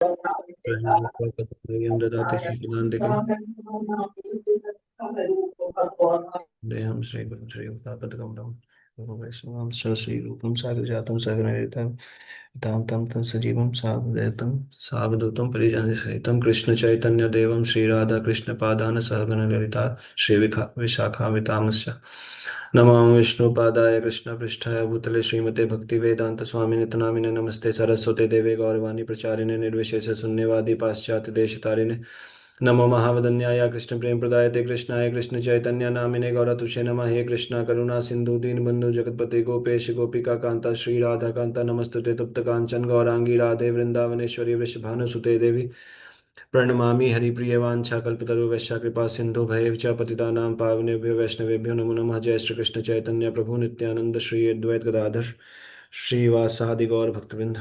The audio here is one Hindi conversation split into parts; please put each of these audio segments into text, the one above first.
स्वयं ददाति शीलान्तिकम् देहं श्रीगुरुं श्रीयुक्तापदकमलं वैष्णवं सश्रीरूपं साग्रजातं सहगणरहितं तां तं तं सजीवं सावधूतं सावधूतं परिजनसहितं कृष्णचैतन्यदेवं श्रीराधाकृष्णपादान् सहगणललिता श्रीविशाखान्वितांश्च नमामि विष्णुपादाय कृष्णपृष्ठाय भूतले श्रीमते भक्तिवेदान्तस्वामिने नामिने नमस्ते सरस्वते देवे गौरवाणी प्रचारिणे निर्विशेष शून्यवादी पाश्चात्य देशतारिणे नमो महावदन्याय कृष्ण प्रेम प्रदायते कृष्णाय कृष्ण चैतन्य नामिने गौरतुषे नमः हे कृष्णा करुणा सिंधु दीनबंधु जगतपते गोपेश गोपिका कांता श्री राधा कांता नमस्तुते तप्त कांचन गौरांगी राधे वृंदावनेश्वरी वृषभानुसुते देवी प्रणमामि हरिप्रिय वाञ्छाकल्पतरुभ्यश्च कृपा सिन्धु भैर्च पतितानां पावनेभ्यो वैष्णवेभ्यो नमो नमः जय श्री कृष्ण चैतन्य प्रभु नित्यानंद श्री अद्वैत गदाधर श्रीवासादि गौर भक्तवृंद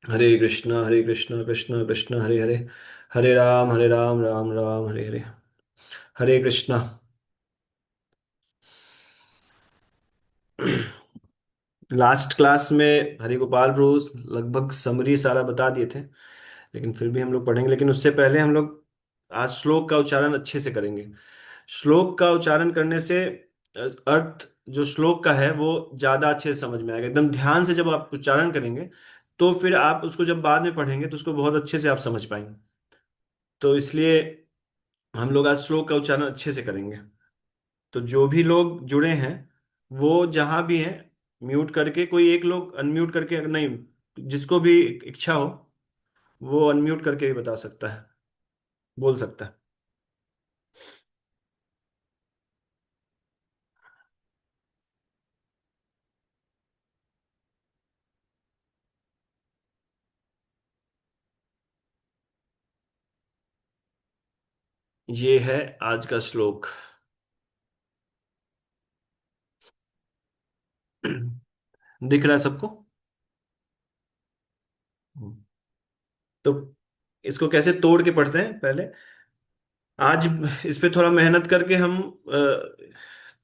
हरे कृष्ण कृष्ण कृष्ण हरे हरे हरे राम राम राम हरे हरे हरे कृष्णा। लास्ट क्लास में हरि गोपाल रोज लगभग समरी सारा बता दिए थे, लेकिन फिर भी हम लोग पढ़ेंगे। लेकिन उससे पहले हम लोग आज श्लोक का उच्चारण अच्छे से करेंगे। श्लोक का उच्चारण करने से अर्थ जो श्लोक का है वो ज्यादा अच्छे से समझ में आएगा। एकदम ध्यान से जब आप उच्चारण करेंगे तो फिर आप उसको जब बाद में पढ़ेंगे तो उसको बहुत अच्छे से आप समझ पाएंगे। तो इसलिए हम लोग आज श्लोक का उच्चारण अच्छे से करेंगे। तो जो भी लोग जुड़े हैं वो जहां भी हैं म्यूट करके, कोई एक लोग अनम्यूट करके, नहीं, जिसको भी इच्छा हो वो अनम्यूट करके भी बता सकता है, बोल सकता है। ये है आज का श्लोक। दिख रहा है सबको? तो इसको कैसे तोड़ के पढ़ते हैं पहले। आज इस पे थोड़ा मेहनत करके हम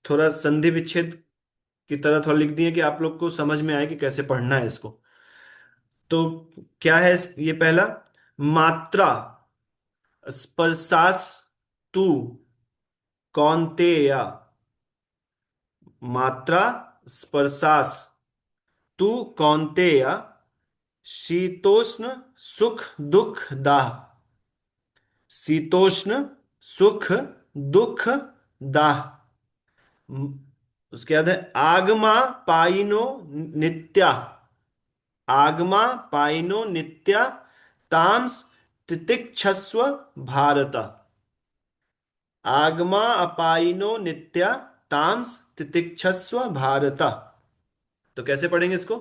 थोड़ा संधि विच्छेद की तरह थोड़ा लिख दिए कि आप लोग को समझ में आए कि कैसे पढ़ना है इसको। तो क्या है ये पहला, मात्रा स्पर्शास तू कौन्तेय। मात्रा स्पर्शास तू कौन्तेय शीतोष्ण सुख दुख दाह। शीतोष्ण सुख दुख दाह। उसके बाद है आगमा पाइनो नित्या। आगमा पाइनो नित्या तांस तितिक्षस्व भारत। आगमा अपाइनो नित्या तांस तितिक्षस्व भारत। तो कैसे पढ़ेंगे इसको।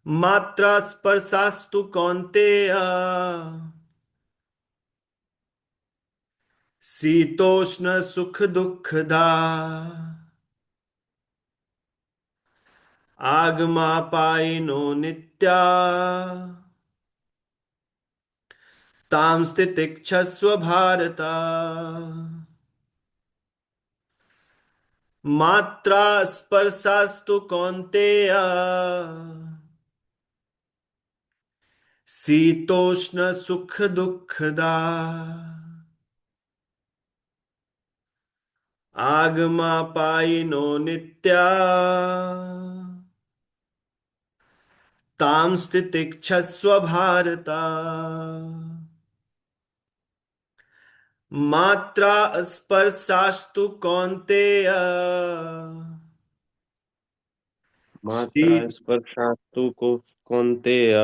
मात्रा स्पर्शास्तु कौन्तेय शीतोष्ण सुख दुखदा। आगमापायिनो नित्या तां स्थितिक्षस्व भारत। मात्रा स्पर्शास्तु कौन्तेय शीतोष्ण सुख दुखदा। आगमापायिनो नित्या तां स्थितिक्षस्व भारत। मात्रा स्पर्शास्तु कौन्तेय शी मात्रा स्पर्शास्तु को कौन्तेय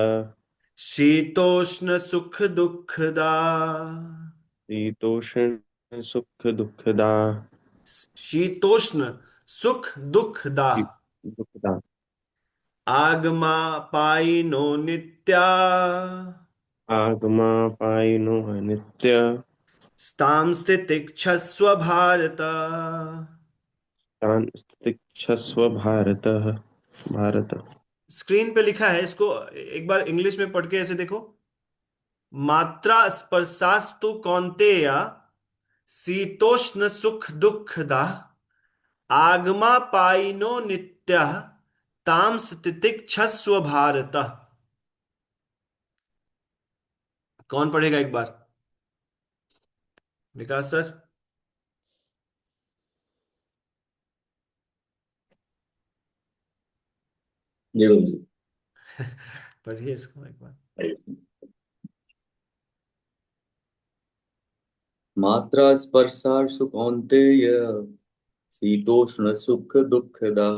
शीतोष्ण सुख दुखदा। शीतोष्ण सुख दुःखदा शीतोष्ण सुख दुखदा। दुःखदा। आगमा पाइनो नित्या आगमापायिनो नित्य स्तां स्थितिक्षस्व भारत। तान् तितिक्षस्व भारत। भारत। स्क्रीन पे लिखा है, इसको एक बार इंग्लिश में पढ़ के ऐसे देखो। मात्रा स्पर्शास्तु कौन्तेय शीतोष्ण सुख दुखदा। आगमा पाइनो नित्यः तां तितिक्षस्व भारत। कौन पढ़ेगा एक बार? विकास सर। जरूर। पढ़िए इसको एक बार। मात्रा स्पर्शार्षु कौन्तेय शीतोष्ण सुख दुःखदा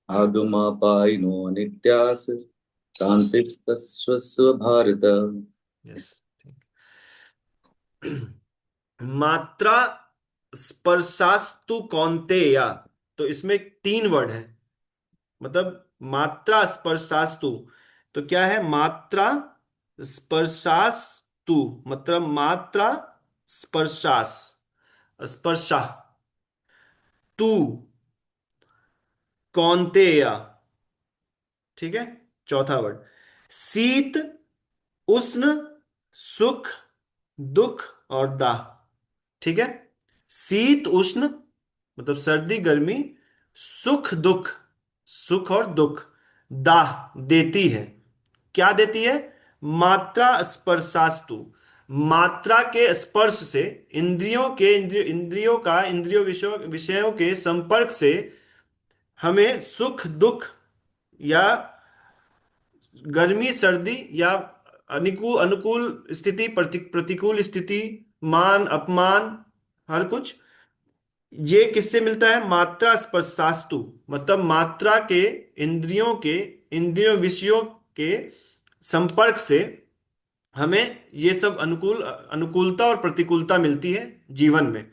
आगमापायिनो नित्यास कान्तिस्तस्व भारत। यस। मात्रा स्पर्शास्तु कौन्तेया, तो इसमें तीन वर्ड है। मतलब मात्रा स्पर्शास्तु, तो क्या है? मात्रा स्पर्शास्तु मतलब मात्रा स्पर्शास, स्पर्शा, तू, कौन्तेया। ठीक है। चौथा वर्ड, शीत, उष्ण, सुख, दुख और दाह। ठीक है। शीत उष्ण मतलब सर्दी गर्मी, सुख दुख, सुख और दुख, दाह देती है। क्या देती है? मात्रा स्पर्शास्तु, मात्रा के स्पर्श से, इंद्रियों का इंद्रियों विषयों विषयों के संपर्क से हमें सुख दुख या गर्मी सर्दी या अनुकूल अनुकूल स्थिति, प्रतिकूल स्थिति, मान अपमान, हर कुछ ये किससे मिलता है? मात्रा स्पर्शास्तु मतलब मात्रा के इंद्रियों विषयों के संपर्क से हमें ये सब अनुकूलता और प्रतिकूलता मिलती है जीवन में।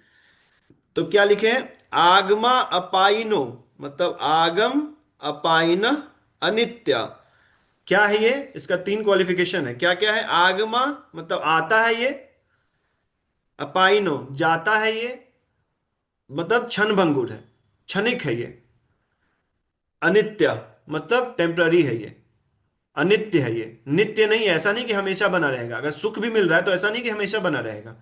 तो क्या लिखे हैं? आगमा अपाइनो मतलब आगम अपाइन अनित्य। क्या है ये? इसका तीन क्वालिफिकेशन है। क्या क्या है? आगमा मतलब आता है ये, अपाइनो जाता है ये, मतलब क्षण भंगुर है, क्षणिक है ये। अनित्य मतलब टेम्पररी है ये। अनित्य है ये, नित्य नहीं है। ऐसा नहीं कि हमेशा बना रहेगा। अगर सुख भी मिल रहा है तो ऐसा नहीं कि हमेशा बना रहेगा।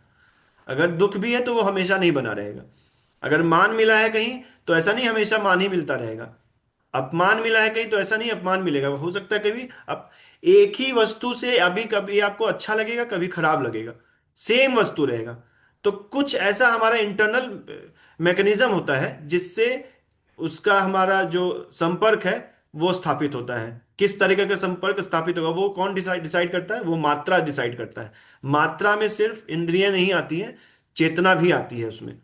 अगर दुख भी है तो वो हमेशा नहीं बना रहेगा। अगर मान मिला है कहीं तो ऐसा नहीं हमेशा मान ही मिलता रहेगा। अपमान मिला है कहीं तो ऐसा नहीं अपमान मिलेगा। हो सकता है कभी अब एक ही वस्तु से अभी कभी आपको अच्छा लगेगा, कभी खराब लगेगा, सेम वस्तु रहेगा। तो कुछ ऐसा हमारा इंटरनल मैकेनिज्म होता है जिससे उसका हमारा जो संपर्क है वो स्थापित होता है। किस तरीके का संपर्क स्थापित होगा वो कौन डिसाइड डिसाइड करता है? वो मात्रा डिसाइड करता है। मात्रा में सिर्फ इंद्रियां नहीं आती हैं, चेतना भी आती है उसमें।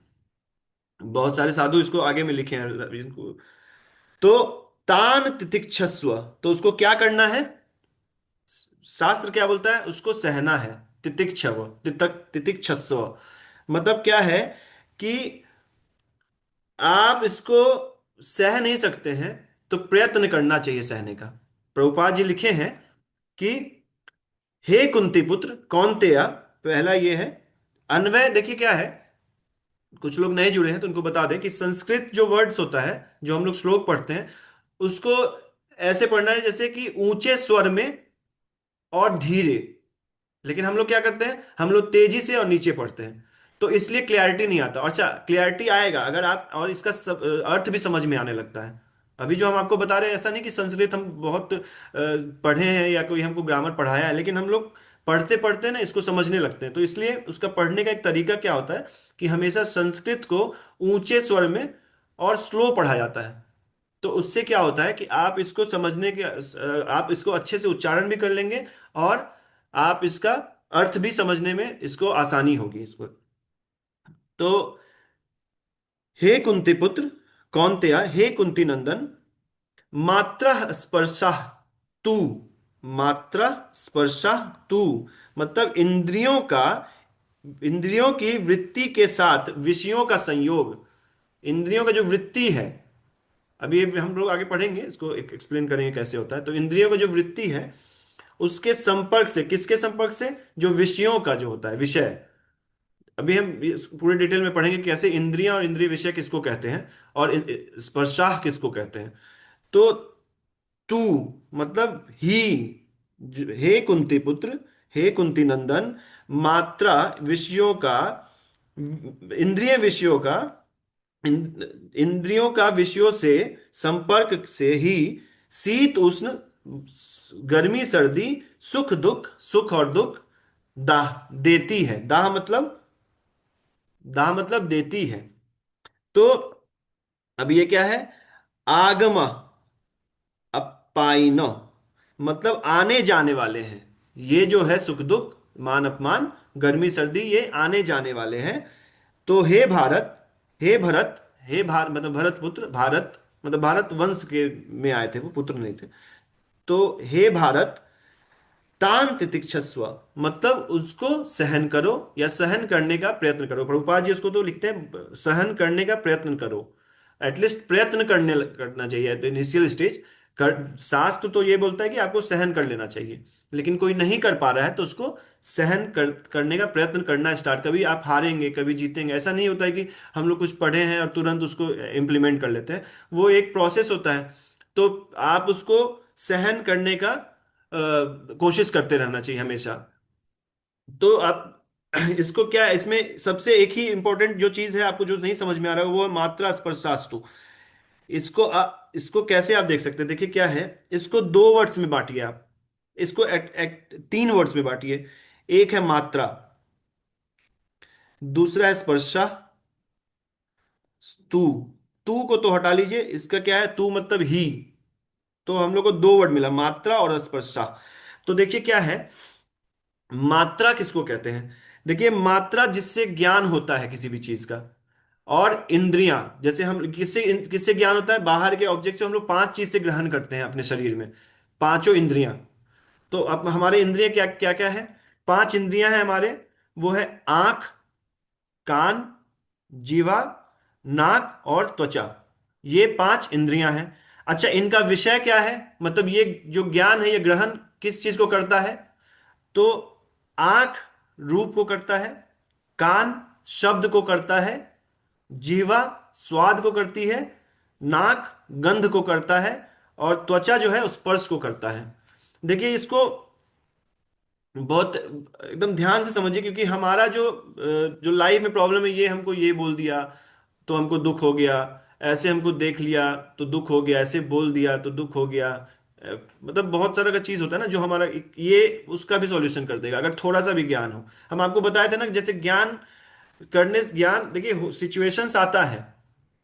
बहुत सारे साधु इसको आगे में लिखे हैं इनको। तो तान तितिक्षस्व, तो उसको क्या करना है? शास्त्र क्या बोलता है? उसको सहना है। तितिक्षव तितिक्षस्व मतलब क्या है कि आप इसको सह नहीं सकते हैं तो प्रयत्न करना चाहिए सहने का। प्रभुपाद जी लिखे हैं कि हे कुंती पुत्र कौन्तेया, पहला ये है। अन्वय देखिए क्या है, कुछ लोग नए जुड़े हैं तो उनको बता दें कि संस्कृत जो वर्ड्स होता है, जो हम लोग श्लोक पढ़ते हैं, उसको ऐसे पढ़ना है जैसे कि ऊंचे स्वर में और धीरे। लेकिन हम लोग क्या करते हैं? हम लोग तेजी से और नीचे पढ़ते हैं, तो इसलिए क्लैरिटी नहीं आता। अच्छा, क्लैरिटी आएगा अगर आप और इसका अर्थ भी समझ में आने लगता है। अभी जो हम आपको बता रहे हैं, ऐसा नहीं कि संस्कृत हम बहुत पढ़े हैं या कोई हमको ग्रामर पढ़ाया है, लेकिन हम लोग पढ़ते पढ़ते ना इसको समझने लगते हैं। तो इसलिए उसका पढ़ने का एक तरीका क्या होता है कि हमेशा संस्कृत को ऊंचे स्वर में और स्लो पढ़ा जाता है। तो उससे क्या होता है कि आप इसको समझने के आप इसको अच्छे से उच्चारण भी कर लेंगे और आप इसका अर्थ भी समझने में इसको आसानी होगी इसको। तो हे कुंती पुत्र कौन्तेय, हे कुंती नंदन, मात्रा स्पर्शा तू, मात्रा स्पर्शा तू मतलब इंद्रियों की वृत्ति के साथ विषयों का संयोग। इंद्रियों का जो वृत्ति है, अभी हम लोग आगे पढ़ेंगे इसको, एक्सप्लेन करेंगे कैसे होता है। तो इंद्रियों का जो वृत्ति है उसके संपर्क से, किसके संपर्क से? जो विषयों का जो होता है विषय। अभी हम पूरे डिटेल में पढ़ेंगे कि कैसे इंद्रियां और इंद्रिय विषय किसको कहते हैं और स्पर्शाह किसको कहते हैं। तो तू मतलब ही, हे कुंती पुत्र, हे कुंती नंदन, मात्रा विषयों का, इंद्रिय विषयों का, इंद्रियों का विषयों से संपर्क से ही शीत उष्ण, गर्मी सर्दी, सुख दुख, सुख और दुख, दाह, देती है, दाह मतलब देती है। तो अब ये क्या है, आगम अपाइनो, मतलब आने जाने वाले हैं। ये जो है सुख दुख, मान अपमान, गर्मी सर्दी, ये आने जाने वाले हैं। तो हे भारत, हे भरत, हे मतलब भरत पुत्र, भारत मतलब भारत वंश के में आए थे, वो पुत्र नहीं थे। तो हे भारत, तान तितिक्षस्व, मतलब उसको सहन करो या सहन करने का प्रयत्न करो। प्रभुपाद जी उसको तो लिखते हैं सहन करने का प्रयत्न करो। एटलीस्ट प्रयत्न करना चाहिए तो इनिशियल स्टेज। शास्त्र तो ये बोलता है कि आपको सहन कर लेना चाहिए, लेकिन कोई नहीं कर पा रहा है तो उसको करने का प्रयत्न करना स्टार्ट। कभी आप हारेंगे कभी जीतेंगे, ऐसा नहीं होता है कि हम लोग कुछ पढ़े हैं और तुरंत उसको इम्प्लीमेंट कर लेते हैं। वो एक प्रोसेस होता है। तो आप उसको सहन करने का कोशिश करते रहना चाहिए हमेशा। तो आप इसको क्या है, इसमें सबसे एक ही इंपॉर्टेंट जो चीज है आपको जो नहीं समझ में आ रहा है वो है मात्रा स्पर्शास्तु। इसको कैसे आप देख सकते हैं, देखिए क्या है। इसको दो वर्ड्स में बांटिए आप। इसको तीन वर्ड्स में बांटिए। एक है मात्रा, दूसरा है स्पर्शा, तू। तू को तो हटा लीजिए, इसका क्या है, तू मतलब ही। तो हम लोग को दो वर्ड मिला, मात्रा और स्पर्शा। तो देखिए क्या है, मात्रा किसको कहते हैं। देखिए मात्रा जिससे ज्ञान होता है किसी भी चीज का। और इंद्रियां, जैसे हम किससे किससे ज्ञान होता है, बाहर के ऑब्जेक्ट से हम लोग पांच चीज से ग्रहण करते हैं अपने शरीर में, पांचों इंद्रियां। तो अब हमारे इंद्रिय क्या क्या क्या है, पांच इंद्रियां हैं हमारे। वो है आंख, कान, जीवा, नाक और त्वचा। ये पांच इंद्रियां हैं। अच्छा, इनका विषय क्या है, मतलब ये जो ज्ञान है ये ग्रहण किस चीज को करता है। तो आंख रूप को करता है, कान शब्द को करता है, जीवा स्वाद को करती है, नाक गंध को करता है, और त्वचा जो है स्पर्श को करता है। देखिए इसको बहुत एकदम ध्यान से समझिए, क्योंकि हमारा जो लाइफ में प्रॉब्लम है, ये हमको ये बोल दिया तो हमको दुख हो गया, ऐसे हमको देख लिया तो दुख हो गया, ऐसे बोल दिया तो दुख हो गया। मतलब बहुत सारा का चीज होता है ना जो हमारा, ये उसका भी सॉल्यूशन कर देगा अगर थोड़ा सा भी ज्ञान हो। हम आपको बताए थे ना कि जैसे ज्ञान करने से, ज्ञान देखिए सिचुएशंस आता है,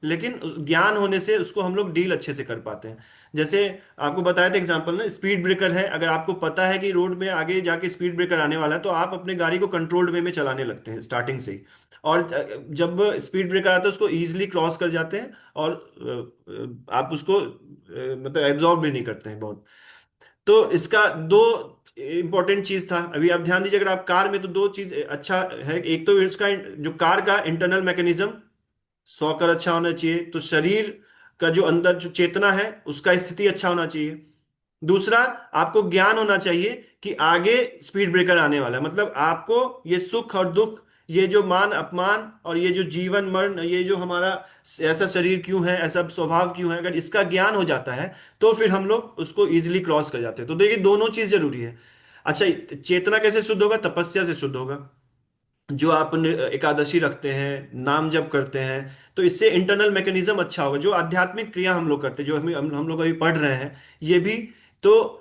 लेकिन ज्ञान होने से उसको हम लोग डील अच्छे से कर पाते हैं। जैसे आपको बताया था एग्जांपल ना, स्पीड ब्रेकर है, अगर आपको पता है कि रोड में आगे जाके स्पीड ब्रेकर आने वाला है तो आप अपने गाड़ी को कंट्रोल्ड वे में चलाने लगते हैं स्टार्टिंग से ही। और जब स्पीड ब्रेकर आता है उसको इजीली क्रॉस कर जाते हैं, और आप उसको मतलब एब्जॉर्ब भी नहीं करते हैं बहुत। तो इसका दो इंपॉर्टेंट चीज था, अभी आप ध्यान दीजिए। अगर आप कार में, तो दो चीज अच्छा है, एक तो इसका जो कार का इंटरनल मैकेनिज्म सॉकर अच्छा होना चाहिए, तो शरीर का जो अंदर जो चेतना है उसका स्थिति अच्छा होना चाहिए। दूसरा, आपको ज्ञान होना चाहिए कि आगे स्पीड ब्रेकर आने वाला है, मतलब आपको ये सुख और दुख, ये जो मान अपमान और ये जो जीवन मरण, ये जो हमारा ऐसा शरीर क्यों है, ऐसा स्वभाव क्यों है, अगर इसका ज्ञान हो जाता है तो फिर हम लोग उसको इजीली क्रॉस कर जाते हैं। तो देखिए दोनों चीज जरूरी है। अच्छा, चेतना कैसे शुद्ध होगा, तपस्या से शुद्ध होगा। जो आप एकादशी रखते हैं, नाम जप करते हैं, तो इससे इंटरनल मैकेनिज्म अच्छा होगा। जो आध्यात्मिक क्रिया हम लोग करते हैं, जो हम लोग अभी पढ़ रहे हैं, ये भी, तो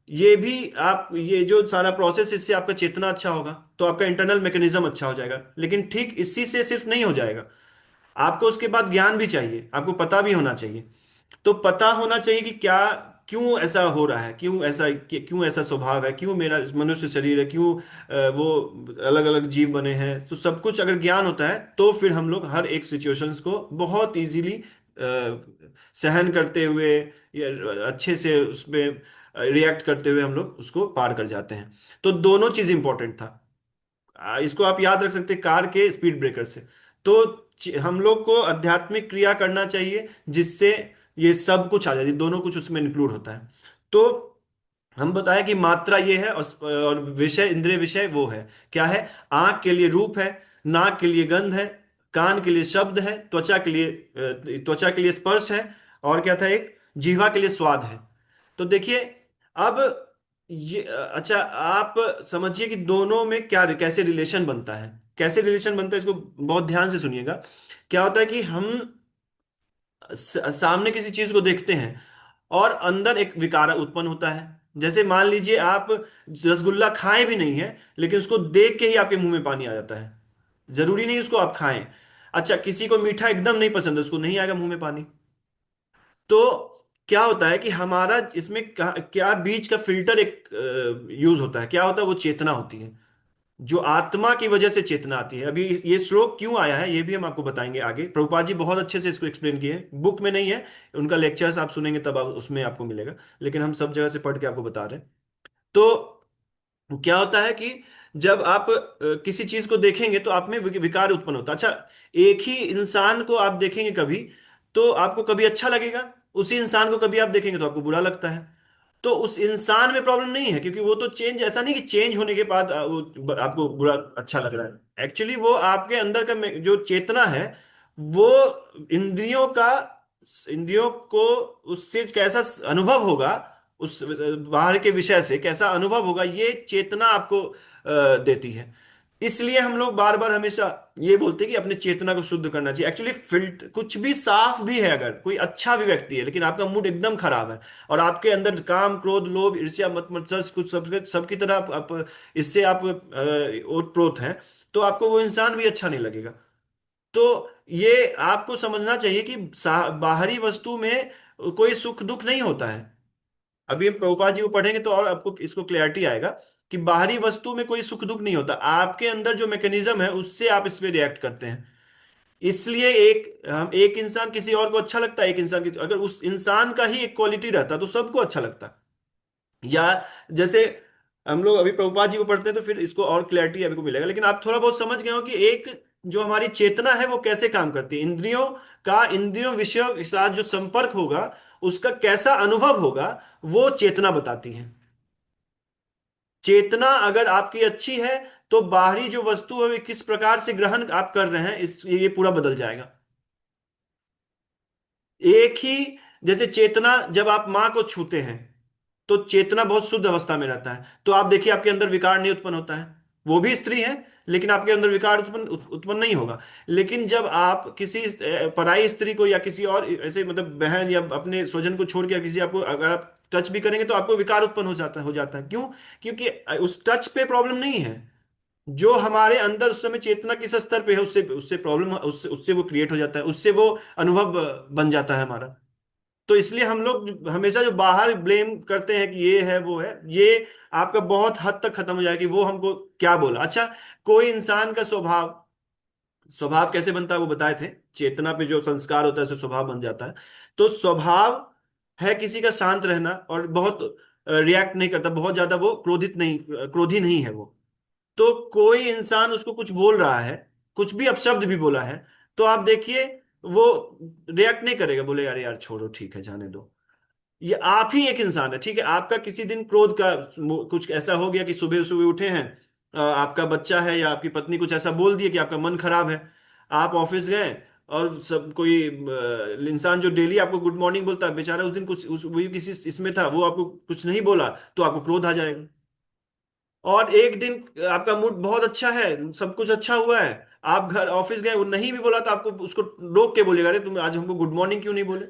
ये भी आप, ये जो सारा प्रोसेस, इससे आपका चेतना अच्छा होगा तो आपका इंटरनल मैकेनिज्म अच्छा हो जाएगा। लेकिन ठीक इसी से सिर्फ नहीं हो जाएगा, आपको उसके बाद ज्ञान भी चाहिए, आपको पता भी होना चाहिए। तो पता होना चाहिए कि क्या, क्यों ऐसा हो रहा है, क्यों ऐसा स्वभाव है, क्यों मेरा मनुष्य शरीर है, क्यों वो अलग अलग जीव बने हैं। तो सब कुछ अगर ज्ञान होता है तो फिर हम लोग हर एक सिचुएशंस को बहुत इजीली सहन करते हुए या अच्छे से उसमें रिएक्ट करते हुए हम लोग उसको पार कर जाते हैं। तो दोनों चीज इंपॉर्टेंट था। इसको आप याद रख सकते हैं कार के स्पीड ब्रेकर से। तो हम लोग को आध्यात्मिक क्रिया करना चाहिए जिससे ये सब कुछ आ जाए, दोनों कुछ उसमें इंक्लूड होता है। तो हम बताया कि मात्रा ये है, और विषय, इंद्रिय विषय वो है, क्या है, आंख के लिए रूप है, नाक के लिए गंध है, कान के लिए शब्द है, त्वचा के लिए स्पर्श है, और क्या था एक, जीवा के लिए स्वाद है। तो देखिए अब ये अच्छा, आप समझिए कि दोनों में क्या कैसे रिलेशन बनता है, कैसे रिलेशन बनता है, इसको बहुत ध्यान से सुनिएगा। क्या होता है कि हम सामने किसी चीज को देखते हैं और अंदर एक विकार उत्पन्न होता है। जैसे मान लीजिए आप रसगुल्ला खाए भी नहीं है, लेकिन उसको देख के ही आपके मुंह में पानी आ जाता है। जरूरी नहीं उसको आप खाएं। अच्छा, किसी को मीठा एकदम नहीं पसंद है, उसको नहीं आएगा मुंह में पानी। तो क्या होता है कि हमारा इसमें क्या बीच का फिल्टर एक यूज होता है, क्या होता है, वो चेतना होती है, जो आत्मा की वजह से चेतना आती है। अभी ये श्लोक क्यों आया है ये भी हम आपको बताएंगे आगे। प्रभुपाद जी बहुत अच्छे से इसको एक्सप्लेन किए हैं, बुक में नहीं है, उनका लेक्चर्स आप सुनेंगे तब उसमें आपको मिलेगा, लेकिन हम सब जगह से पढ़ के आपको बता रहे हैं। तो क्या होता है कि जब आप किसी चीज को देखेंगे तो आप में विकार उत्पन्न होता है। अच्छा, एक ही इंसान को आप देखेंगे कभी तो आपको कभी अच्छा लगेगा, उसी इंसान को कभी आप देखेंगे तो आपको बुरा लगता है। तो उस इंसान में प्रॉब्लम नहीं है, क्योंकि वो तो चेंज, ऐसा नहीं कि चेंज होने के बाद आपको बुरा अच्छा लग रहा है। एक्चुअली वो आपके अंदर का जो चेतना है, वो इंद्रियों का, इंद्रियों को उससे कैसा अनुभव होगा, उस बाहर के विषय से कैसा अनुभव होगा, ये चेतना आपको देती है। इसलिए हम लोग बार बार हमेशा ये बोलते हैं कि अपने चेतना को शुद्ध करना चाहिए। एक्चुअली फिल्ट कुछ भी साफ भी है, अगर कोई अच्छा भी व्यक्ति है लेकिन आपका मूड एकदम खराब है, और आपके अंदर काम क्रोध लोभ ईर्ष्या मत मत्सर कुछ सबकी तरह आप इससे आप ओतप्रोत हैं, तो आपको वो इंसान भी अच्छा नहीं लगेगा। तो ये आपको समझना चाहिए कि बाहरी वस्तु में कोई सुख दुख नहीं होता है। अभी हम प्रभुपाद जी को पढ़ेंगे तो और आपको इसको क्लैरिटी आएगा कि बाहरी वस्तु में कोई सुख दुख नहीं होता, आपके अंदर जो मैकेनिज्म है उससे आप इस पे रिएक्ट करते हैं। इसलिए एक इंसान किसी और को अच्छा लगता है, एक इंसान अगर उस इंसान का ही एक क्वालिटी रहता तो सबको अच्छा लगता। या जैसे हम लोग अभी प्रभुपाद जी को पढ़ते हैं तो फिर इसको और क्लैरिटी अभी को मिलेगा, लेकिन आप थोड़ा बहुत समझ गए हो कि एक जो हमारी चेतना है वो कैसे काम करती है, इंद्रियों विषयों के साथ जो संपर्क होगा उसका कैसा अनुभव होगा, वो चेतना बताती है। चेतना अगर आपकी अच्छी है तो बाहरी जो वस्तु है वे किस प्रकार से ग्रहण आप कर रहे हैं इस ये पूरा बदल जाएगा। एक ही, जैसे चेतना जब आप माँ को छूते हैं तो चेतना बहुत शुद्ध अवस्था में रहता है, तो आप देखिए आपके अंदर विकार नहीं उत्पन्न होता है। वो भी स्त्री है लेकिन आपके अंदर विकार उत्पन्न नहीं होगा। लेकिन जब आप किसी पराई स्त्री को या किसी और ऐसे मतलब बहन या अपने स्वजन को छोड़ के किसी आपको अगर आप टच भी करेंगे तो आपको विकार उत्पन्न हो जाता है। क्यों? क्योंकि उस टच पे प्रॉब्लम नहीं है, जो हमारे अंदर उस समय चेतना किस स्तर पे है उससे उससे प्रॉब्लम, उससे उससे वो क्रिएट हो जाता है, उससे वो अनुभव बन जाता है हमारा। तो इसलिए हम लोग हमेशा जो बाहर ब्लेम करते हैं कि ये है वो है, ये आपका बहुत हद तक खत्म हो जाएगा कि वो हमको क्या बोला। अच्छा, कोई इंसान का स्वभाव स्वभाव कैसे बनता है वो बताए थे, चेतना पे जो संस्कार होता है उससे स्वभाव बन जाता है। तो स्वभाव है किसी का शांत रहना और बहुत रिएक्ट नहीं करता, बहुत ज्यादा वो क्रोधी नहीं है वो। तो कोई इंसान उसको कुछ बोल रहा है, कुछ भी अपशब्द भी बोला है, तो आप देखिए वो रिएक्ट नहीं करेगा, बोले यार यार छोड़ो ठीक है जाने दो। ये आप ही एक इंसान है, ठीक है, आपका किसी दिन क्रोध का कुछ ऐसा हो गया कि सुबह सुबह उठे हैं, आपका बच्चा है या आपकी पत्नी कुछ ऐसा बोल दिया कि आपका मन खराब है। आप ऑफिस गए और सब कोई इंसान जो डेली आपको गुड मॉर्निंग बोलता है, बेचारा उस दिन कुछ वही किसी इसमें था, वो आपको कुछ नहीं बोला, तो आपको क्रोध आ जाएगा। और एक दिन आपका मूड बहुत अच्छा है, सब कुछ अच्छा हुआ है, आप घर ऑफिस गए, वो नहीं भी बोला तो आपको उसको रोक के बोलेगा, अरे तुम आज हमको गुड मॉर्निंग क्यों नहीं बोले।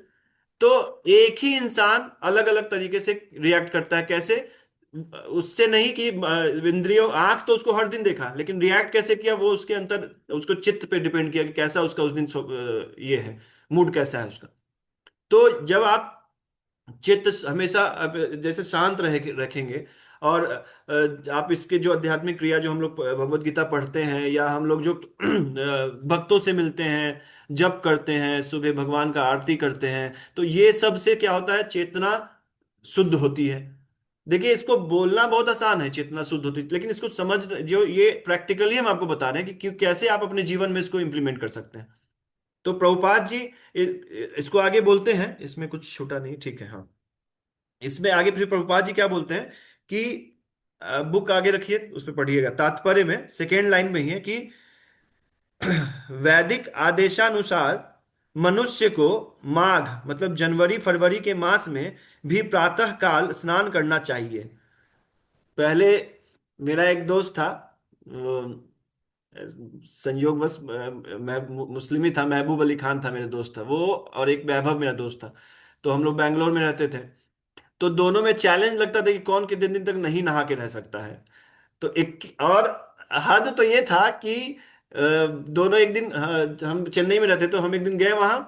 तो एक ही इंसान अलग अलग तरीके से रिएक्ट करता है, कैसे? उससे नहीं कि इंद्रियों, आंख तो उसको हर दिन देखा, लेकिन रिएक्ट कैसे किया वो उसके अंतर, उसको चित्त पे डिपेंड किया कि कैसा उसका उस दिन ये है, मूड कैसा है उसका। तो जब आप चित्त हमेशा जैसे शांत रखेंगे, और आप इसके जो आध्यात्मिक क्रिया जो हम लोग भगवत गीता पढ़ते हैं या हम लोग जो भक्तों से मिलते हैं, जप करते हैं, सुबह भगवान का आरती करते हैं, तो ये सब से क्या होता है, चेतना शुद्ध होती है। देखिए इसको बोलना बहुत आसान है, चेतना शुद्ध होती है, लेकिन इसको समझ, जो ये प्रैक्टिकली हम आपको बता रहे हैं कि कैसे आप अपने जीवन में इसको इंप्लीमेंट कर सकते हैं। तो प्रभुपाद जी इसको आगे बोलते हैं, इसमें कुछ छूटा नहीं, ठीक है, हाँ। इसमें आगे फिर प्रभुपाद जी क्या बोलते हैं कि बुक आगे रखिए, उस पर पढ़िएगा, तात्पर्य में सेकेंड लाइन में ही है कि वैदिक आदेशानुसार मनुष्य को माघ मतलब जनवरी फरवरी के मास में भी प्रातः काल स्नान करना चाहिए। पहले मेरा एक दोस्त था, संयोगवश मैं मुस्लिम ही था, महबूब अली खान था मेरा दोस्त था वो, और एक वैभव मेरा दोस्त था। तो हम लोग बैंगलोर में रहते थे। तो दोनों में चैलेंज लगता था कि कौन कितने दिन तक नहीं नहा के रह सकता है। तो एक और हद तो ये था कि दोनों एक दिन, हम चेन्नई में रहते तो हम एक दिन गए वहां,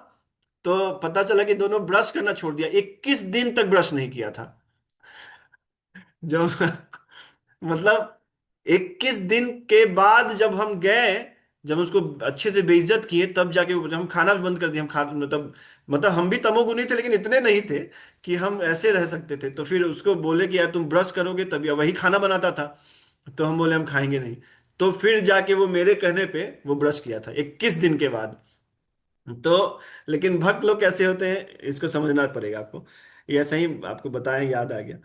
तो पता चला कि दोनों ब्रश करना छोड़ दिया, 21 दिन तक ब्रश नहीं किया था। जो मतलब 21 दिन के बाद जब हम गए, जब उसको अच्छे से बेइज्जत किए, तब जाके जब हम खाना भी बंद कर दिए, हम खा मतलब हम भी तमोगुनी थे लेकिन इतने नहीं थे कि हम ऐसे रह सकते थे। तो फिर उसको बोले कि यार तुम ब्रश करोगे तभी, वही खाना बनाता था। तो हम बोले हम खाएंगे नहीं। तो फिर जाके वो मेरे कहने पे वो ब्रश किया था 21 दिन के बाद। तो लेकिन भक्त लोग कैसे होते हैं इसको समझना पड़ेगा आपको। ये ऐसा ही आपको बताया, याद आ गया।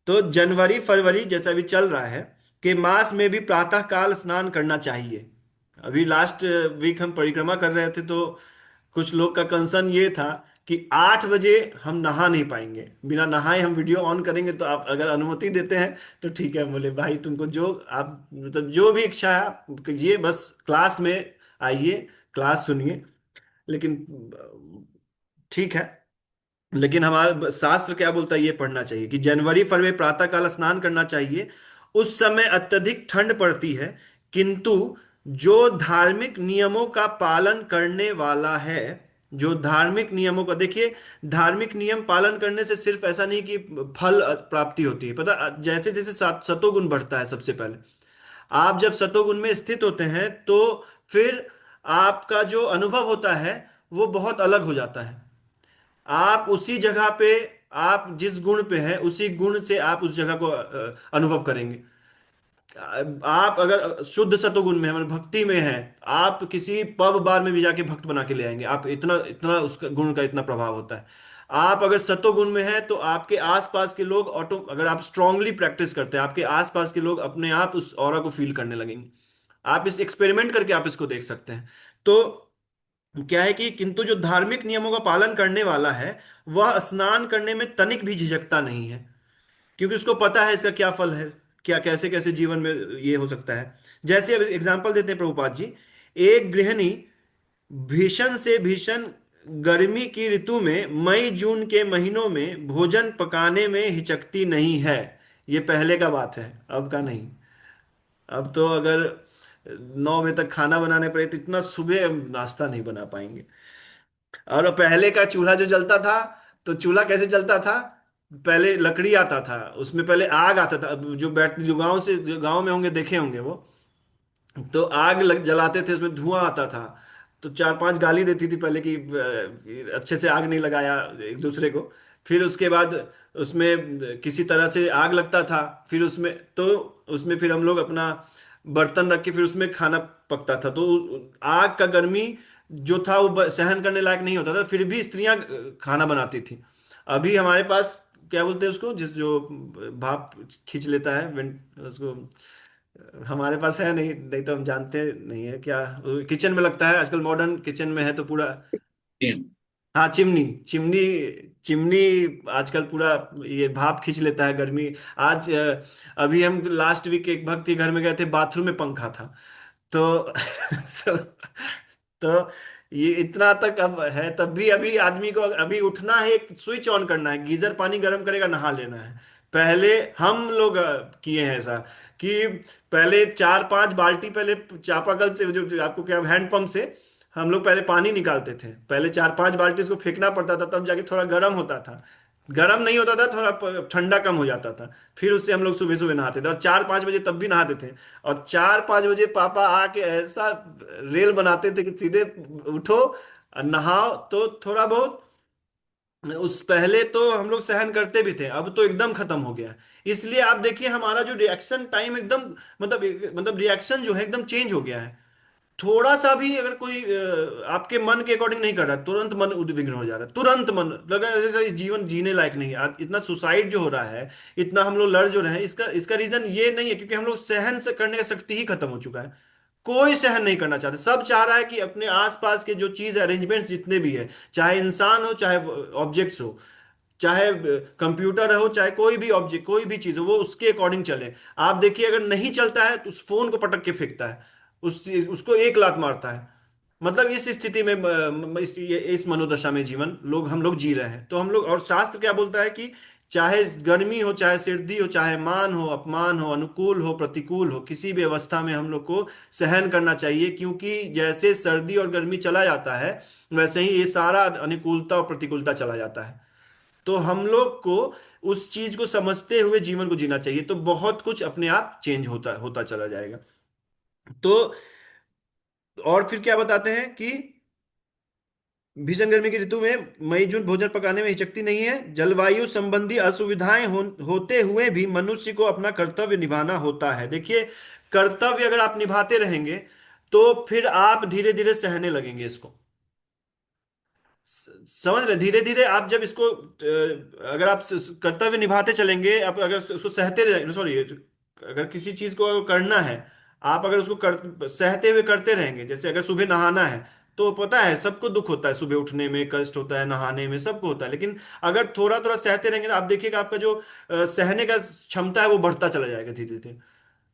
तो जनवरी फरवरी जैसा अभी चल रहा है कि मास में भी प्रातः काल स्नान करना चाहिए। अभी लास्ट वीक हम परिक्रमा कर रहे थे, तो कुछ लोग का कंसर्न ये था कि 8 बजे हम नहा नहीं पाएंगे, बिना नहाए हम वीडियो ऑन करेंगे, तो आप अगर अनुमति देते हैं तो ठीक है। बोले भाई तुमको जो आप मतलब जो भी इच्छा है आप कीजिए, बस क्लास में आइए, क्लास सुनिए। लेकिन ठीक है। लेकिन हमारा शास्त्र क्या बोलता है, ये पढ़ना चाहिए कि जनवरी फरवरी प्रातः काल स्नान करना चाहिए। उस समय अत्यधिक ठंड पड़ती है, किंतु जो धार्मिक नियमों का पालन करने वाला है, जो धार्मिक नियमों का, देखिए, धार्मिक नियम पालन करने से सिर्फ ऐसा नहीं कि फल प्राप्ति होती है, पता, जैसे जैसे सतोगुण बढ़ता है, सबसे पहले आप जब सतोगुण में स्थित होते हैं तो फिर आपका जो अनुभव होता है वो बहुत अलग हो जाता है। आप उसी जगह पे, आप जिस गुण पे हैं उसी गुण से आप उस जगह को अनुभव करेंगे। आप अगर शुद्ध सतोगुण में है, मतलब भक्ति में है, आप किसी पब बार में भी जाके भक्त बना के ले आएंगे, आप इतना इतना उसका गुण का इतना प्रभाव होता है। आप अगर सतोगुण में है तो आपके आसपास के लोग ऑटो, अगर आप स्ट्रांगली प्रैक्टिस करते हैं, आपके आसपास के लोग अपने आप उस ऑरा को फील करने लगेंगे। आप इस एक्सपेरिमेंट करके आप इसको देख सकते हैं। तो क्या है कि किंतु जो धार्मिक नियमों का पालन करने वाला है वह स्नान करने में तनिक भी झिझकता नहीं है, क्योंकि उसको पता है इसका क्या फल है, क्या कैसे कैसे जीवन में ये हो सकता है। जैसे अब एग्जांपल देते हैं प्रभुपाद जी, एक गृहिणी भीषण से भीषण गर्मी की ऋतु में मई जून के महीनों में भोजन पकाने में हिचकती नहीं है। ये पहले का बात है, अब का नहीं। अब तो अगर 9 बजे तक खाना बनाने पड़े तो इतना सुबह हम नाश्ता नहीं बना पाएंगे। और पहले का चूल्हा जो जलता था, तो चूल्हा कैसे जलता था, पहले लकड़ी आता था, उसमें पहले आग आता था। अब जो बैठ जो गांव से, जो गांव में होंगे देखे होंगे वो, तो आग जलाते थे, उसमें धुआं आता था। तो चार पांच गाली देती थी पहले कि अच्छे से आग नहीं लगाया एक दूसरे को। फिर उसके बाद उसमें किसी तरह से आग लगता था, फिर उसमें तो उसमें फिर हम लोग अपना बर्तन रख के फिर उसमें खाना पकता था। तो आग का गर्मी जो था वो सहन करने लायक नहीं होता था, फिर भी स्त्रियां खाना बनाती थी। अभी हमारे पास क्या बोलते हैं उसको, जिस जो भाप खींच लेता है, उसको हमारे पास है नहीं, नहीं तो हम जानते नहीं है क्या। किचन में लगता है आजकल, मॉडर्न किचन में है तो पूरा। हाँ, चिमनी। चिमनी चिमनी आजकल पूरा ये भाप खींच लेता है गर्मी। आज अभी हम लास्ट वीक एक भक्त के घर में गए थे, बाथरूम में पंखा था। तो तो ये इतना तक अब है, तब भी अभी आदमी को अभी उठना है, एक स्विच ऑन करना है, गीजर पानी गर्म करेगा, नहा लेना है। पहले हम लोग किए हैं ऐसा कि पहले 4 5 बाल्टी, पहले चापाकल से, जो आपको क्या हैंडपंप से हम लोग पहले पानी निकालते थे, पहले 4 5 बाल्टी उसको फेंकना पड़ता था, तब जाके थोड़ा गर्म होता था। गर्म नहीं होता था, थोड़ा ठंडा कम हो जाता था। फिर उससे हम लोग सुबह सुबह नहाते थे, और 4 5 बजे तब भी नहाते थे। और 4 5 बजे पापा आके ऐसा रेल बनाते थे कि सीधे उठो और नहाओ। तो थोड़ा बहुत उस पहले तो हम लोग सहन करते भी थे, अब तो एकदम खत्म हो गया है। इसलिए आप देखिए हमारा जो रिएक्शन टाइम एकदम, मतलब रिएक्शन जो है एकदम चेंज हो गया है। थोड़ा सा भी अगर कोई आपके मन के अकॉर्डिंग नहीं कर रहा है, तुरंत मन उद्विग्न हो जा रहा है, तुरंत मन लगा जैसे जीवन जीने लायक नहीं है। इतना सुसाइड जो हो रहा है, इतना हम लोग लड़ जो रहे हैं, इसका इसका रीजन ये नहीं है क्योंकि हम लोग सहन से करने का शक्ति ही खत्म हो चुका है। कोई सहन नहीं करना चाहता, सब चाह रहा है कि अपने आसपास के जो चीज अरेंजमेंट्स जितने भी है, चाहे इंसान हो चाहे ऑब्जेक्ट्स हो, चाहे कंप्यूटर हो चाहे कोई भी ऑब्जेक्ट, कोई भी चीज हो, वो उसके अकॉर्डिंग चले। आप देखिए अगर नहीं चलता है तो उस फोन को पटक के फेंकता है, उसको एक लात मारता है। मतलब इस स्थिति में इस मनोदशा में जीवन लोग हम लोग जी रहे हैं। तो हम लोग, और शास्त्र क्या बोलता है कि चाहे गर्मी हो, चाहे सर्दी हो, चाहे मान हो, अपमान हो, अनुकूल हो, प्रतिकूल हो, किसी भी अवस्था में हम लोग को सहन करना चाहिए, क्योंकि जैसे सर्दी और गर्मी चला जाता है वैसे ही ये सारा अनुकूलता और प्रतिकूलता चला जाता है। तो हम लोग को उस चीज को समझते हुए जीवन को जीना चाहिए, तो बहुत कुछ अपने आप चेंज होता होता चला जाएगा। तो और फिर क्या बताते हैं कि भीषण गर्मी की ऋतु में मई जून भोजन पकाने में हिचकती नहीं है। जलवायु संबंधी असुविधाएं होते हुए भी मनुष्य को अपना कर्तव्य निभाना होता है। देखिए, कर्तव्य अगर आप निभाते रहेंगे तो फिर आप धीरे धीरे सहने लगेंगे इसको। समझ रहे, धीरे धीरे आप जब इसको अगर आप कर्तव्य निभाते चलेंगे, आप अगर उसको सहते रहे, सॉरी, अगर किसी चीज को अगर करना है, आप अगर उसको सहते हुए करते रहेंगे, जैसे अगर सुबह नहाना है, तो पता है सबको दुख होता है, सुबह उठने में कष्ट होता है, नहाने में सबको होता है, लेकिन अगर थोड़ा थोड़ा सहते रहेंगे ना, आप देखिएगा आपका जो सहने का क्षमता है वो बढ़ता चला जाएगा धीरे धीरे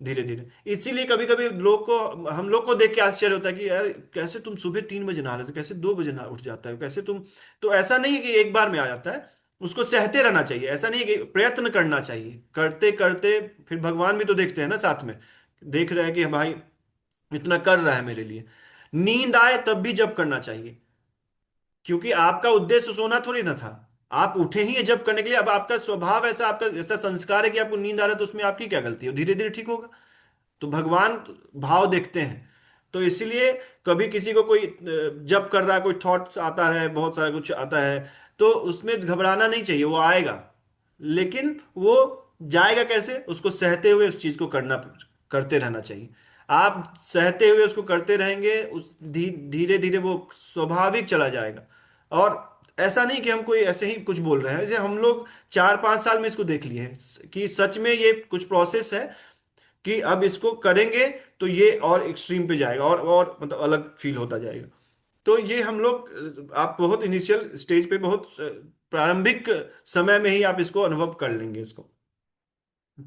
धीरे धीरे। इसीलिए कभी कभी लोग को, हम लोग को देख के आश्चर्य होता है कि यार कैसे तुम सुबह 3 बजे नहा लेते हो, कैसे 2 बजे नहा उठ जाता है, कैसे तुम। तो ऐसा नहीं है कि एक बार में आ जाता है, उसको सहते रहना चाहिए। ऐसा नहीं है कि प्रयत्न करना चाहिए, करते करते फिर भगवान भी तो देखते हैं ना साथ में, देख रहे हैं कि भाई इतना कर रहा है मेरे लिए। नींद आए तब भी जब करना चाहिए, क्योंकि आपका उद्देश्य सोना थोड़ी ना था, आप उठे ही हैं जब करने के लिए। अब आपका स्वभाव ऐसा, आपका ऐसा संस्कार है कि आपको नींद आ रहा है, तो उसमें आपकी क्या गलती है, धीरे धीरे ठीक होगा। तो भगवान भाव देखते हैं। तो इसीलिए कभी किसी को कोई जब कर रहा है, कोई थॉट्स आता है, बहुत सारा कुछ आता है, तो उसमें घबराना नहीं चाहिए, वो आएगा, लेकिन वो जाएगा कैसे, उसको सहते हुए उस चीज को करना, करते रहना चाहिए। आप सहते हुए उसको करते रहेंगे, उस धीरे धीरे वो स्वाभाविक चला जाएगा। और ऐसा नहीं कि हम कोई ऐसे ही कुछ बोल रहे हैं, जैसे हम लोग 4-5 साल में इसको देख लिए हैं कि सच में ये कुछ प्रोसेस है, कि अब इसको करेंगे तो ये और एक्सट्रीम पे जाएगा, और मतलब अलग फील होता जाएगा। तो ये हम लोग आप बहुत इनिशियल स्टेज पे, बहुत प्रारंभिक समय में ही आप इसको अनुभव कर लेंगे इसको।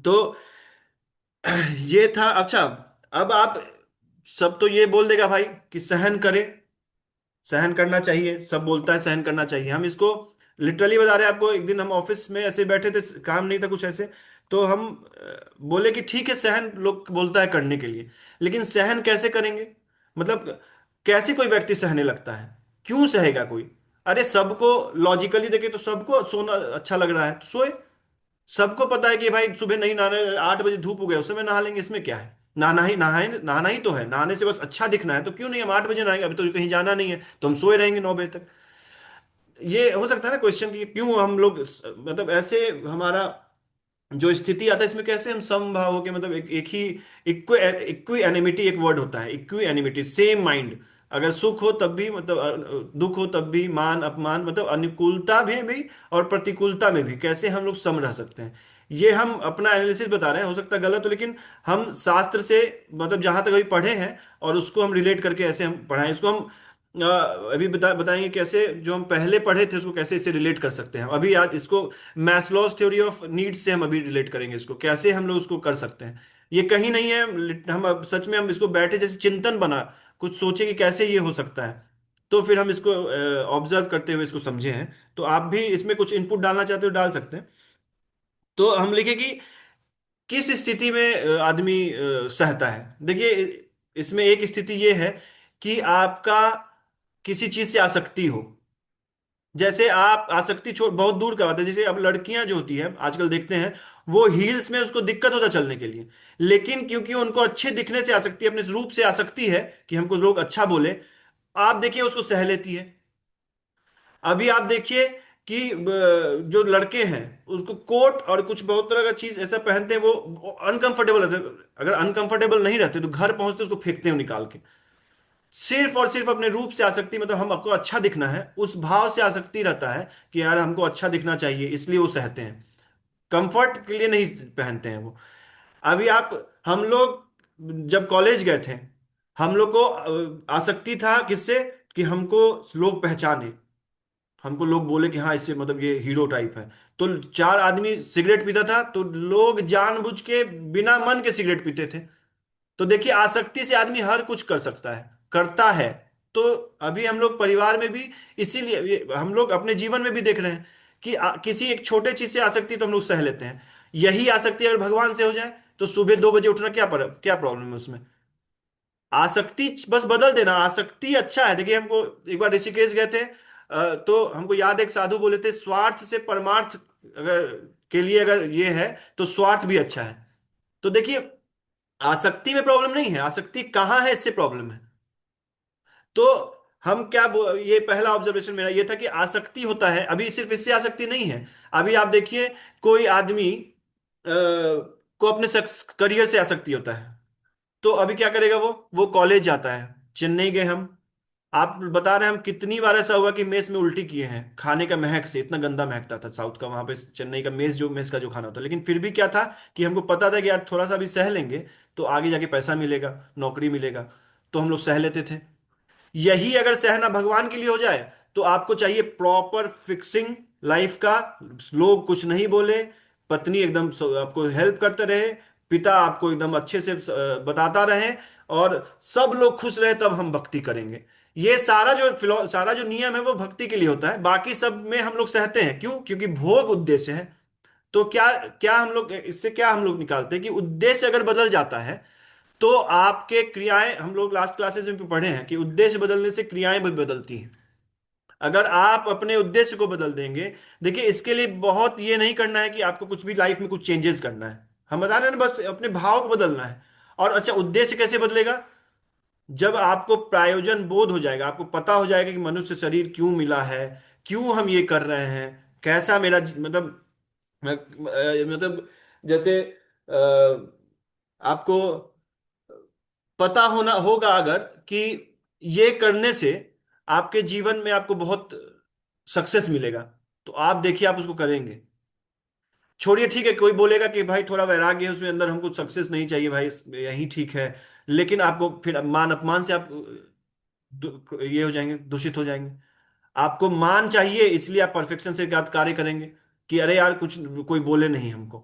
तो ये था। अच्छा, अब आप सब तो ये बोल देगा भाई कि सहन करे, सहन करना चाहिए, सब बोलता है सहन करना चाहिए। हम इसको लिटरली बता रहे हैं आपको। एक दिन हम ऑफिस में ऐसे बैठे थे, काम नहीं था कुछ ऐसे, तो हम बोले कि ठीक है सहन लोग बोलता है करने के लिए, लेकिन सहन कैसे करेंगे, मतलब कैसे कोई व्यक्ति सहने लगता है, क्यों सहेगा कोई। अरे सबको लॉजिकली देखे तो सबको सोना अच्छा लग रहा है तो सोए। सबको पता है कि भाई सुबह नहीं नहाने, 8 बजे धूप हो गया उस समय नहा लेंगे, इसमें क्या है, नहाना ही तो है, नहाने से बस अच्छा दिखना है, तो क्यों नहीं हम 8 बजे नहाएंगे, अभी तो कहीं जाना नहीं है, तो हम सोए रहेंगे 9 बजे तक। ये हो सकता है ना क्वेश्चन कि क्यों हम लोग मतलब ऐसे हमारा जो स्थिति आता है इसमें कैसे हम समभाव हो के, मतलब एक ही इक्वी इक्वी एनिमिटी, एक वर्ड होता है इक्वी एनिमिटी, सेम माइंड। अगर सुख हो तब भी, मतलब दुख हो तब भी, मान अपमान, मतलब अनुकूलता में भी और प्रतिकूलता में भी कैसे हम लोग सम रह सकते हैं। ये हम अपना एनालिसिस बता रहे हैं, हो सकता है गलत हो, लेकिन हम शास्त्र से, मतलब जहां तक अभी पढ़े हैं और उसको हम रिलेट करके ऐसे हम पढ़ाएं इसको। हम अभी बताएंगे कैसे जो हम पहले पढ़े थे उसको कैसे इसे रिलेट कर सकते हैं। अभी आज इसको मैस्लोज थ्योरी ऑफ नीड्स से हम अभी रिलेट करेंगे इसको, कैसे हम लोग उसको कर सकते हैं। ये कहीं नहीं है, हम अब सच में हम इसको बैठे जैसे चिंतन बना, कुछ सोचे कि कैसे ये हो सकता है, तो फिर हम इसको ऑब्जर्व करते हुए इसको समझे हैं। तो आप भी इसमें कुछ इनपुट डालना चाहते हो डाल सकते हैं। तो हम लिखे कि किस स्थिति में आदमी सहता है। देखिए, इसमें एक स्थिति ये है कि आपका किसी चीज से आसक्ति हो। जैसे आप आसक्ति छोड़, बहुत दूर का बात है, जैसे अब लड़कियां जो होती हैं आजकल देखते हैं, वो हील्स में उसको दिक्कत होता है चलने के लिए, लेकिन क्योंकि उनको अच्छे दिखने से आसक्ति, अपने रूप से आसक्ति है कि हमको लोग अच्छा बोले, आप देखिए उसको सह लेती है। अभी आप देखिए कि जो लड़के हैं उसको कोट और कुछ बहुत तरह का चीज ऐसा पहनते हैं, वो अनकंफर्टेबल रहते हैं। अगर अनकंफर्टेबल नहीं रहते तो घर पहुंचते उसको फेंकते हैं निकाल के। सिर्फ और सिर्फ अपने रूप से आसक्ति, मतलब हमको अच्छा दिखना है, उस भाव से आसक्ति रहता है कि यार हमको अच्छा दिखना चाहिए, इसलिए वो सहते हैं, कंफर्ट के लिए नहीं पहनते हैं वो। अभी आप, हम लोग जब कॉलेज गए थे, हम लोग को आसक्ति था किससे, कि हमको लोग पहचाने, हमको लोग बोले कि हाँ इससे मतलब ये हीरो टाइप है। तो 4 आदमी सिगरेट पीता था तो लोग जानबूझ के बिना मन के सिगरेट पीते थे। तो देखिए, आसक्ति से आदमी हर कुछ कर सकता है, करता है। तो अभी हम लोग परिवार में भी, इसीलिए हम लोग अपने जीवन में भी देख रहे हैं कि किसी एक छोटे चीज से आसक्ति तो हम लोग सह लेते हैं, यही आसक्ति अगर भगवान से हो जाए तो सुबह 2 बजे उठना क्या प्रॉब्लम है उसमें? आसक्ति बस बदल देना, आसक्ति अच्छा है। देखिए हमको एक बार ऋषिकेश गए थे, तो हमको याद है एक साधु बोले थे, स्वार्थ से परमार्थ अगर के लिए अगर ये है तो स्वार्थ भी अच्छा है। तो देखिए आसक्ति में प्रॉब्लम नहीं है, आसक्ति कहाँ है इससे प्रॉब्लम है। तो हम ये पहला ऑब्जर्वेशन मेरा ये था कि आसक्ति होता है, अभी सिर्फ इससे आसक्ति नहीं है। अभी आप देखिए कोई आदमी को अपने करियर से आसक्ति होता है, तो अभी क्या करेगा वो कॉलेज जाता है। चेन्नई गए हम, आप बता रहे हैं हम कितनी बार ऐसा हुआ कि मेस में उल्टी किए हैं खाने का महक से, इतना गंदा महकता था साउथ का वहां पे, चेन्नई का मेस का जो खाना होता, लेकिन फिर भी क्या था कि हमको पता था कि यार थोड़ा सा भी सह लेंगे तो आगे जाके पैसा मिलेगा, नौकरी मिलेगा, तो हम लोग सह लेते थे। यही अगर सहना भगवान के लिए हो जाए तो आपको चाहिए प्रॉपर फिक्सिंग लाइफ का, लोग कुछ नहीं बोले, पत्नी एकदम आपको हेल्प करते रहे, पिता आपको एकदम अच्छे से बताता रहे, और सब लोग खुश रहे, तब हम भक्ति करेंगे। ये सारा जो नियम है वो भक्ति के लिए होता है, बाकी सब में हम लोग सहते हैं क्यों? क्योंकि भोग उद्देश्य है। तो क्या क्या हम लोग इससे क्या हम लोग निकालते हैं कि उद्देश्य अगर बदल जाता है तो आपके क्रियाएं, हम लोग लास्ट क्लासेस में पढ़े हैं कि उद्देश्य बदलने से क्रियाएं भी बदलती हैं। अगर आप अपने उद्देश्य को बदल देंगे, देखिए इसके लिए बहुत ये नहीं करना है कि आपको कुछ भी लाइफ में कुछ चेंजेस करना है, हम बता रहे हैं ना, बस अपने भाव को बदलना है। और अच्छा, उद्देश्य कैसे बदलेगा? जब आपको प्रायोजन बोध हो जाएगा, आपको पता हो जाएगा कि मनुष्य शरीर क्यों मिला है, क्यों हम ये कर रहे हैं, कैसा मतलब जैसे आपको पता होना होगा अगर कि ये करने से आपके जीवन में आपको बहुत सक्सेस मिलेगा, तो आप देखिए आप उसको करेंगे। छोड़िए ठीक है, कोई बोलेगा कि भाई थोड़ा वैराग्य है उसमें अंदर, हमको सक्सेस नहीं चाहिए भाई, यही ठीक है, लेकिन आपको फिर मान अपमान से आप ये हो जाएंगे, दूषित हो जाएंगे। आपको मान चाहिए, इसलिए आप परफेक्शन से कार्य करेंगे कि अरे यार कुछ कोई बोले नहीं हमको,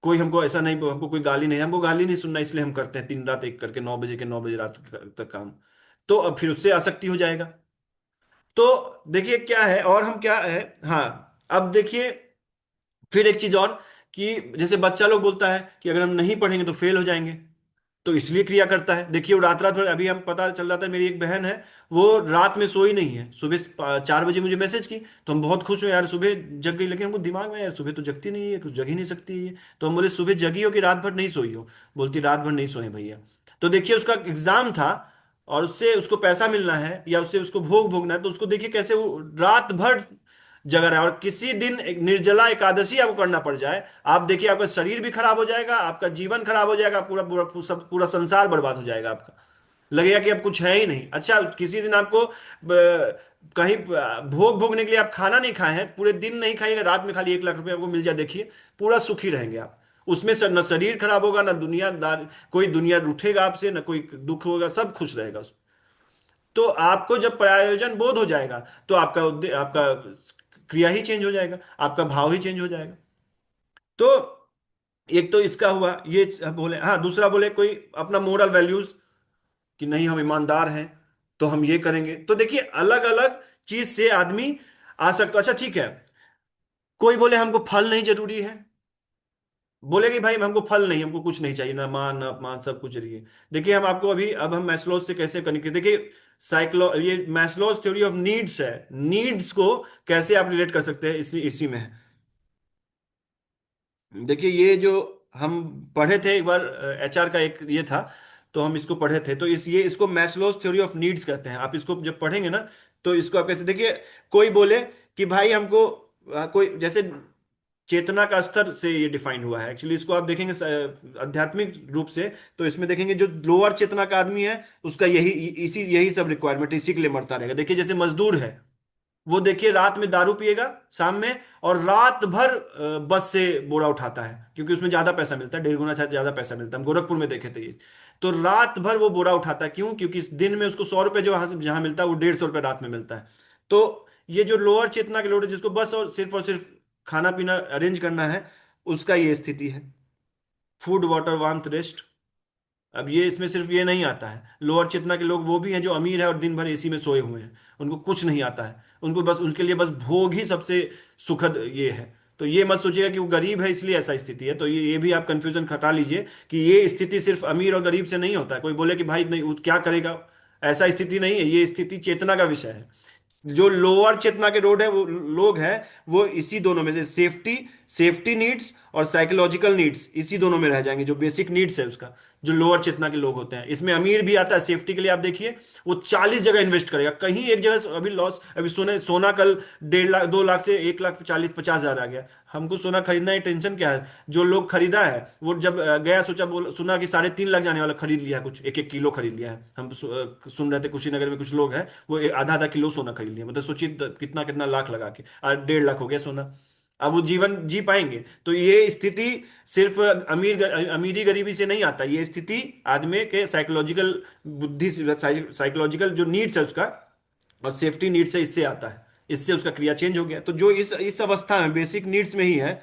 कोई हमको ऐसा नहीं, हमको कोई गाली नहीं, हमको गाली नहीं सुनना, इसलिए हम करते हैं दिन रात एक करके 9 बजे के 9 बजे रात तक काम। तो अब फिर उससे आसक्ति हो जाएगा। तो देखिए क्या है, और हम क्या है, हाँ, अब देखिए फिर एक चीज और, कि जैसे बच्चा लोग बोलता है कि अगर हम नहीं पढ़ेंगे तो फेल हो जाएंगे, तो इसलिए क्रिया करता है। देखिए वो रात रात भर, अभी हम पता चल रहा था मेरी एक बहन है, वो रात में सोई नहीं है, सुबह 4 बजे मुझे मैसेज की, तो हम बहुत खुश हुए यार सुबह जग गई, लेकिन हमको दिमाग में यार सुबह तो जगती नहीं है, कुछ जग ही नहीं सकती है ये। तो हम बोले सुबह जगी हो कि रात भर नहीं सोई हो? बोलती रात भर नहीं सोए भैया। तो देखिए उसका एग्जाम था और उससे उसको पैसा मिलना है या उससे उसको भोग भोगना है, तो उसको देखिए कैसे वो रात भर जगा रहा है। और किसी दिन एक निर्जला एकादशी आपको करना पड़ जाए, आप देखिए आपका शरीर भी खराब हो जाएगा, आपका जीवन खराब हो जाएगा, पूरा पूरा पूरा संसार बर्बाद हो जाएगा आपका, लगेगा कि अब कुछ है ही नहीं। अच्छा, किसी दिन आपको कहीं भोग भोगने के लिए आप खाना नहीं खाए हैं, पूरे दिन नहीं खाइएगा, रात में खाली 1 लाख रुपए आपको मिल जाए, देखिए पूरा सुखी रहेंगे आप। उसमें से न शरीर खराब होगा, ना दुनियादार कोई दुनिया रूठेगा आपसे, ना कोई दुख होगा, सब खुश रहेगा उसमें। तो आपको जब प्रयोजन बोध हो जाएगा तो आपका क्रिया ही चेंज हो जाएगा, आपका भाव ही चेंज हो जाएगा। तो एक तो इसका हुआ ये बोले, हाँ दूसरा बोले कोई अपना मोरल वैल्यूज, कि नहीं हम ईमानदार हैं तो हम ये करेंगे। तो देखिए अलग अलग चीज से आदमी आ सकता। अच्छा ठीक है, कोई बोले हमको फल नहीं जरूरी है, बोले कि भाई हमको फल नहीं, हमको कुछ नहीं चाहिए, ना मान ना अपमान सब कुछ चाहिए। देखिए हम आपको अभी अब हम मैस्लोज से कैसे कनेक्ट, देखिए ये मैस्लोज थ्योरी ऑफ नीड्स है, नीड्स को कैसे आप रिलेट कर सकते हैं इसी इसी में है। देखिए ये जो हम पढ़े थे एक बार, एचआर का एक ये था, तो हम इसको पढ़े थे, तो इसको मैस्लोज थ्योरी ऑफ नीड्स कहते हैं। आप इसको जब पढ़ेंगे ना तो इसको आप कैसे देखिए, कोई बोले कि भाई हमको कोई जैसे चेतना का स्तर से ये डिफाइंड हुआ है, एक्चुअली इसको आप देखेंगे आध्यात्मिक रूप से, तो इसमें देखेंगे जो लोअर चेतना का आदमी है उसका यही सब रिक्वायरमेंट, इसी के लिए मरता रहेगा। देखिए जैसे मजदूर है, वो देखिए रात में दारू पिएगा शाम में, और रात भर बस से बोरा उठाता है, क्योंकि उसमें ज्यादा पैसा मिलता है, 1.5 गुना शायद ज्यादा पैसा मिलता है, हम गोरखपुर में देखे थे ये। तो रात भर वो बोरा उठाता है, क्यों? क्योंकि इस दिन में उसको 100 रुपए जो वहां से जहां मिलता है वो 150 रुपये रात में मिलता है। तो ये जो लोअर चेतना के लोग हैं, जिसको बस और सिर्फ खाना पीना अरेंज करना है, उसका ये स्थिति है। फूड वाटर वार्मथ रेस्ट, अब ये इसमें सिर्फ ये नहीं आता है, लोअर चेतना के लोग वो भी हैं जो अमीर है और दिन भर एसी में सोए हुए हैं, उनको कुछ नहीं आता है, उनको बस, उनके लिए बस भोग ही सबसे सुखद ये है। तो ये मत सोचिएगा कि वो गरीब है इसलिए ऐसा स्थिति है, तो ये भी आप कंफ्यूजन हटा लीजिए कि ये स्थिति सिर्फ अमीर और गरीब से नहीं होता है। कोई बोले कि भाई नहीं वो क्या करेगा, ऐसा स्थिति नहीं है, ये स्थिति चेतना का विषय है। जो लोअर चेतना के रोड है वो लोग हैं, वो इसी दोनों में से सेफ्टी, सेफ्टी नीड्स और साइकोलॉजिकल नीड्स, इसी दोनों में रह जाएंगे, जो बेसिक नीड्स है उसका, जो लोअर चेतना के लोग होते हैं। इसमें अमीर भी आता है सेफ्टी के लिए, आप देखिए वो 40 जगह इन्वेस्ट करेगा, कहीं एक जगह अभी लॉस, अभी सोने सोना कल 1.5 लाख 2 लाख से 1,40,50,000 आ गया। हमको सोना खरीदना है, टेंशन क्या है, जो लोग खरीदा है वो जब गया सोचा, बोल सुना कि 3.5 लाख जाने वाला, खरीद लिया, कुछ 1-1 किलो खरीद लिया है। हम सुन रहे थे कुशीनगर में कुछ लोग हैं, वो आधा आधा किलो सोना खरीद लिया, मतलब सोचिए कितना कितना लाख लगा के, और 1.5 लाख हो गया सोना। अब वो जीवन जी पाएंगे? तो ये स्थिति सिर्फ अमीरी गरीबी से नहीं आता, ये स्थिति आदमी के साइकोलॉजिकल बुद्धि, साइकोलॉजिकल जो नीड्स है उसका और सेफ्टी नीड्स है, इससे आता है, इससे उसका क्रिया चेंज हो गया। तो जो इस अवस्था में बेसिक नीड्स में ही है,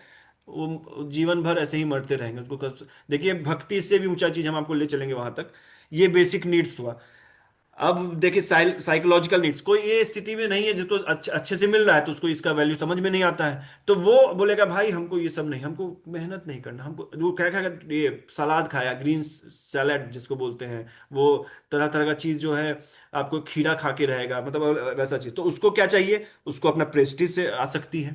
वो जीवन भर ऐसे ही मरते रहेंगे। उसको देखिए भक्ति इससे भी ऊंचा चीज, हम आपको ले चलेंगे वहां तक। ये बेसिक नीड्स हुआ। अब देखिए साइकोलॉजिकल नीड्स, कोई ये स्थिति में नहीं है जिसको अच्छे से मिल रहा है तो उसको इसका वैल्यू समझ में नहीं आता है, तो वो बोलेगा भाई हमको ये सब नहीं, हमको मेहनत नहीं करना, हमको वो क्या क्या ये सलाद खाया, ग्रीन सैलेड जिसको बोलते हैं, वो तरह तरह का चीज जो है, आपको खीरा खा के रहेगा, मतलब वैसा चीज, तो उसको क्या चाहिए, उसको अपना प्रेस्टीज से आसक्ति है,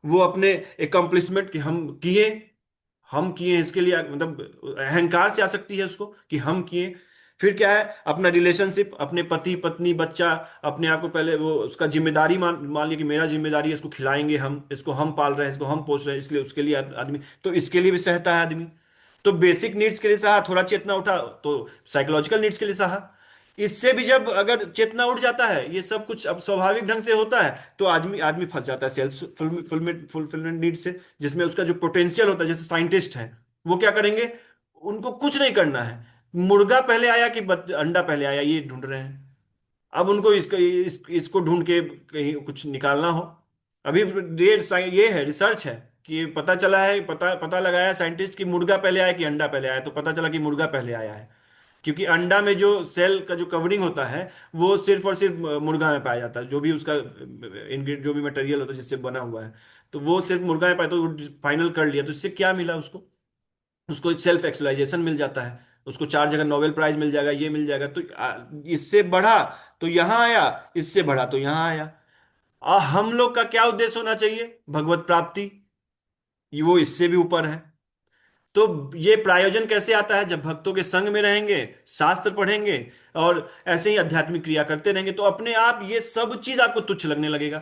वो अपने एकम्प्लिशमेंट कि हम किए इसके लिए, मतलब अहंकार से आ सकती है उसको कि हम किए। फिर क्या है, अपना रिलेशनशिप, अपने पति पत्नी बच्चा, अपने आप को पहले वो उसका जिम्मेदारी मान मान लिया कि मेरा जिम्मेदारी है, इसको खिलाएंगे हम, इसको हम पाल रहे हैं, इसको हम पोस रहे हैं, इसलिए उसके लिए आदमी, तो इसके लिए भी सहता है आदमी। तो बेसिक नीड्स के लिए सहा, थोड़ा चेतना उठा तो साइकोलॉजिकल नीड्स के लिए सहा। इससे भी जब अगर चेतना उठ जाता है, ये सब कुछ अब स्वाभाविक ढंग से होता है, तो आदमी आदमी फंस जाता है सेल्फ फुलफिलमेंट नीड से, जिसमें उसका जो पोटेंशियल होता है, जैसे साइंटिस्ट है, वो क्या करेंगे, उनको कुछ नहीं करना है, मुर्गा पहले आया कि अंडा पहले आया ये ढूंढ रहे हैं। अब उनको इसको ढूंढ के कहीं कुछ निकालना हो, अभी ये है, रिसर्च है कि पता चला है, पता पता लगाया साइंटिस्ट कि मुर्गा पहले आया कि अंडा पहले आया, तो पता चला कि मुर्गा पहले आया है, क्योंकि अंडा में जो सेल का जो कवरिंग होता है, वो सिर्फ और सिर्फ मुर्गा में पाया जाता है, जो भी उसका इंग्रेडिएंट, जो भी मटेरियल होता है जिससे बना हुआ है, तो वो सिर्फ मुर्गा में पाया, तो फाइनल कर लिया, तो इससे क्या मिला उसको, उसको सेल्फ एक्चुअलाइजेशन मिल जाता है, उसको 4 जगह नोबेल प्राइज मिल जाएगा, ये मिल जाएगा, तो इससे बढ़ा तो यहां आया, इससे बढ़ा तो यहां आया। हम लोग का क्या उद्देश्य होना चाहिए, भगवत प्राप्ति, ये वो इससे भी ऊपर है। तो ये प्रायोजन कैसे आता है, जब भक्तों के संग में रहेंगे, शास्त्र पढ़ेंगे और ऐसे ही आध्यात्मिक क्रिया करते रहेंगे, तो अपने आप ये सब चीज आपको तुच्छ लगने लगेगा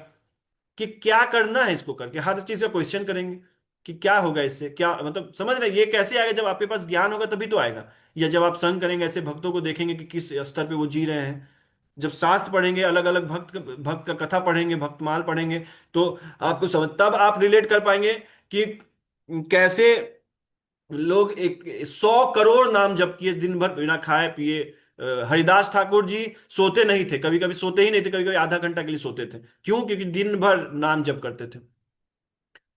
कि क्या करना है इसको करके, हर चीज का क्वेश्चन करेंगे कि क्या होगा इससे, क्या मतलब, समझ रहे हैं? ये कैसे आएगा, जब आपके पास ज्ञान होगा तभी तो आएगा, या जब आप संग करेंगे, ऐसे भक्तों को देखेंगे कि किस स्तर पे वो जी रहे हैं, जब शास्त्र पढ़ेंगे, अलग अलग भक्त का कथा पढ़ेंगे, भक्तमाल पढ़ेंगे, तो आपको समझ, तब आप रिलेट कर पाएंगे कि कैसे लोग 100 करोड़ नाम जप किए दिन भर बिना खाए पिए। हरिदास ठाकुर जी सोते नहीं थे, कभी कभी सोते ही नहीं थे, कभी कभी आधा घंटा के लिए सोते थे, क्यों? क्योंकि दिन भर नाम जप करते थे।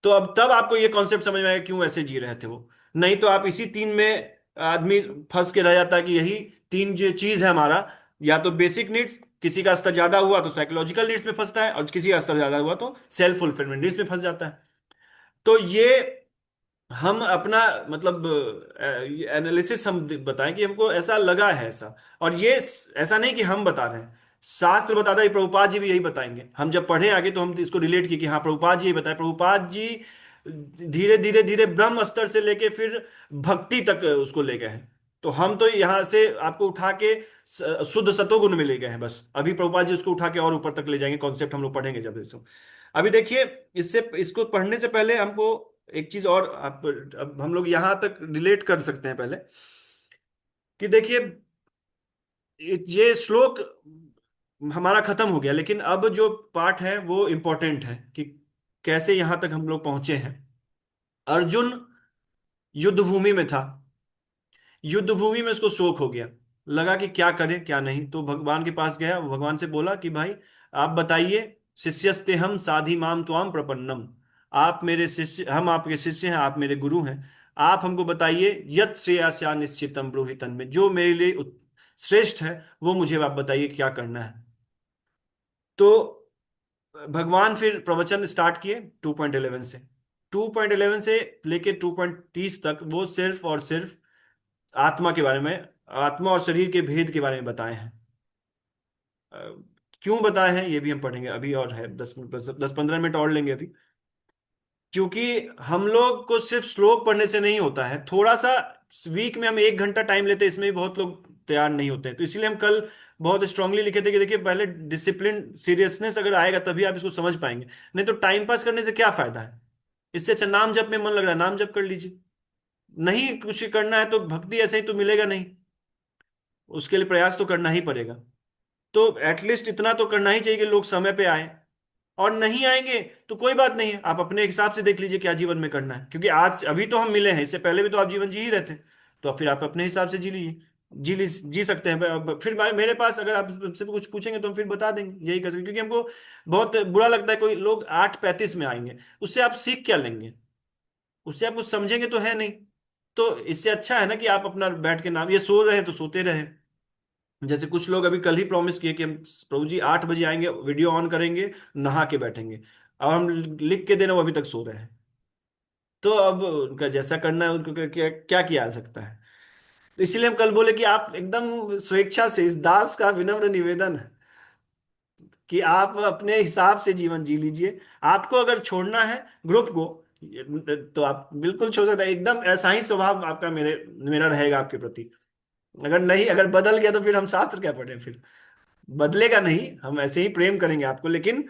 तो अब तब आपको ये कॉन्सेप्ट समझ में आएगा क्यों ऐसे जी रहे थे वो। नहीं तो आप इसी तीन में आदमी फंस के रह जाता है कि यही तीन जो चीज है हमारा, या तो बेसिक नीड्स, किसी का स्तर ज्यादा हुआ तो साइकोलॉजिकल नीड्स में फंसता है, और किसी का स्तर ज्यादा हुआ तो सेल्फ फुलफिलमेंट नीड्स में फंस जाता है। तो ये हम अपना मतलब एनालिसिस हम बताएं कि हमको ऐसा लगा है ऐसा, और ये ऐसा नहीं कि हम बता रहे हैं, शास्त्र बताता है, प्रभुपाद जी भी यही बताएंगे, हम जब पढ़े आगे तो हम इसको रिलेट किए कि हाँ प्रभुपाद जी यही बताए, प्रभुपाद जी धीरे धीरे धीरे ब्रह्म स्तर से लेके फिर भक्ति तक उसको ले गए हैं। तो हम तो यहाँ से आपको उठा के शुद्ध सतोगुण में ले गए हैं बस, अभी प्रभुपाद जी उसको उठा के और ऊपर तक ले जाएंगे, कॉन्सेप्ट हम लोग पढ़ेंगे जब इसको। अभी देखिए, इससे इसको पढ़ने से पहले हमको एक चीज और, आप अब हम लोग यहां तक रिलेट कर सकते हैं पहले, कि देखिए ये श्लोक हमारा खत्म हो गया, लेकिन अब जो पार्ट है वो इंपॉर्टेंट है कि कैसे यहां तक हम लोग पहुंचे हैं। अर्जुन युद्ध भूमि में था, युद्ध भूमि में उसको शोक हो गया, लगा कि क्या करे क्या नहीं, तो भगवान के पास गया, वो भगवान से बोला कि भाई आप बताइए, शिष्यस्ते हम साधि माम त्वाम प्रपन्नम, आप मेरे शिष्य, हम आपके शिष्य हैं, आप मेरे गुरु हैं, आप हमको बताइए, यत श्रेयस्या निश्चितम ब्रूहि तन्मे, जो मेरे लिए श्रेष्ठ है वो मुझे आप बताइए क्या करना है। तो भगवान फिर प्रवचन स्टार्ट किए 2.11 से। 2.11 से लेके 2.30 तक वो सिर्फ और सिर्फ आत्मा के बारे में, आत्मा और शरीर के भेद के बारे में बताए हैं। अ, क्यों बताए हैं ये भी हम पढ़ेंगे अभी, और है 10-15 मिनट और लेंगे अभी। क्योंकि हम लोग को सिर्फ श्लोक पढ़ने से नहीं होता है, थोड़ा सा वीक में हम 1 घंटा टाइम लेते हैं, इसमें भी बहुत लोग तैयार नहीं होते हैं। तो इसलिए हम कल बहुत स्ट्रांगली लिखे थे कि देखिए पहले डिसिप्लिन सीरियसनेस अगर आएगा तभी आप इसको समझ पाएंगे, नहीं तो टाइम पास करने से क्या फायदा है। इससे अच्छा नाम जप में मन लग रहा है नाम जप कर लीजिए, नहीं कुछ करना है तो भक्ति ऐसे ही तो मिलेगा नहीं, उसके लिए प्रयास तो करना ही पड़ेगा। तो एटलीस्ट इतना तो करना ही चाहिए कि लोग समय पे आए। और नहीं आएंगे तो कोई बात नहीं है, आप अपने हिसाब से देख लीजिए क्या जीवन में करना है, क्योंकि आज अभी तो हम मिले हैं, इससे पहले भी तो आप जीवन जी ही रहे थे। तो फिर आप अपने हिसाब से जी लीजिए, जी सकते हैं। फिर मेरे पास अगर आप हमसे कुछ पूछेंगे तो हम फिर बता देंगे, यही कर सकते, क्योंकि हमको बहुत बुरा लगता है कोई लोग 8:35 में आएंगे, उससे आप सीख क्या लेंगे, उससे आप कुछ समझेंगे तो है नहीं। तो इससे अच्छा है ना कि आप अपना बैठ के नाम, ये सो रहे हैं तो सोते रहे। जैसे कुछ लोग अभी कल ही प्रॉमिस किए कि हम प्रभु जी 8 बजे आएंगे, वीडियो ऑन करेंगे, नहा के बैठेंगे, और हम लिख के देना वो अभी तक सो रहे हैं। तो अब उनका जैसा करना है उनको क्या क्या किया जा सकता है। तो इसीलिए हम कल बोले कि आप एकदम स्वेच्छा से, इस दास का विनम्र निवेदन है कि आप अपने हिसाब से जीवन जी लीजिए। आपको अगर छोड़ना है ग्रुप को तो आप बिल्कुल छोड़ सकते हैं, एकदम ऐसा ही स्वभाव आपका मेरे मेरा रहेगा आपके प्रति। अगर नहीं, अगर बदल गया तो फिर हम शास्त्र क्या पढ़े, फिर बदलेगा नहीं, हम ऐसे ही प्रेम करेंगे आपको। लेकिन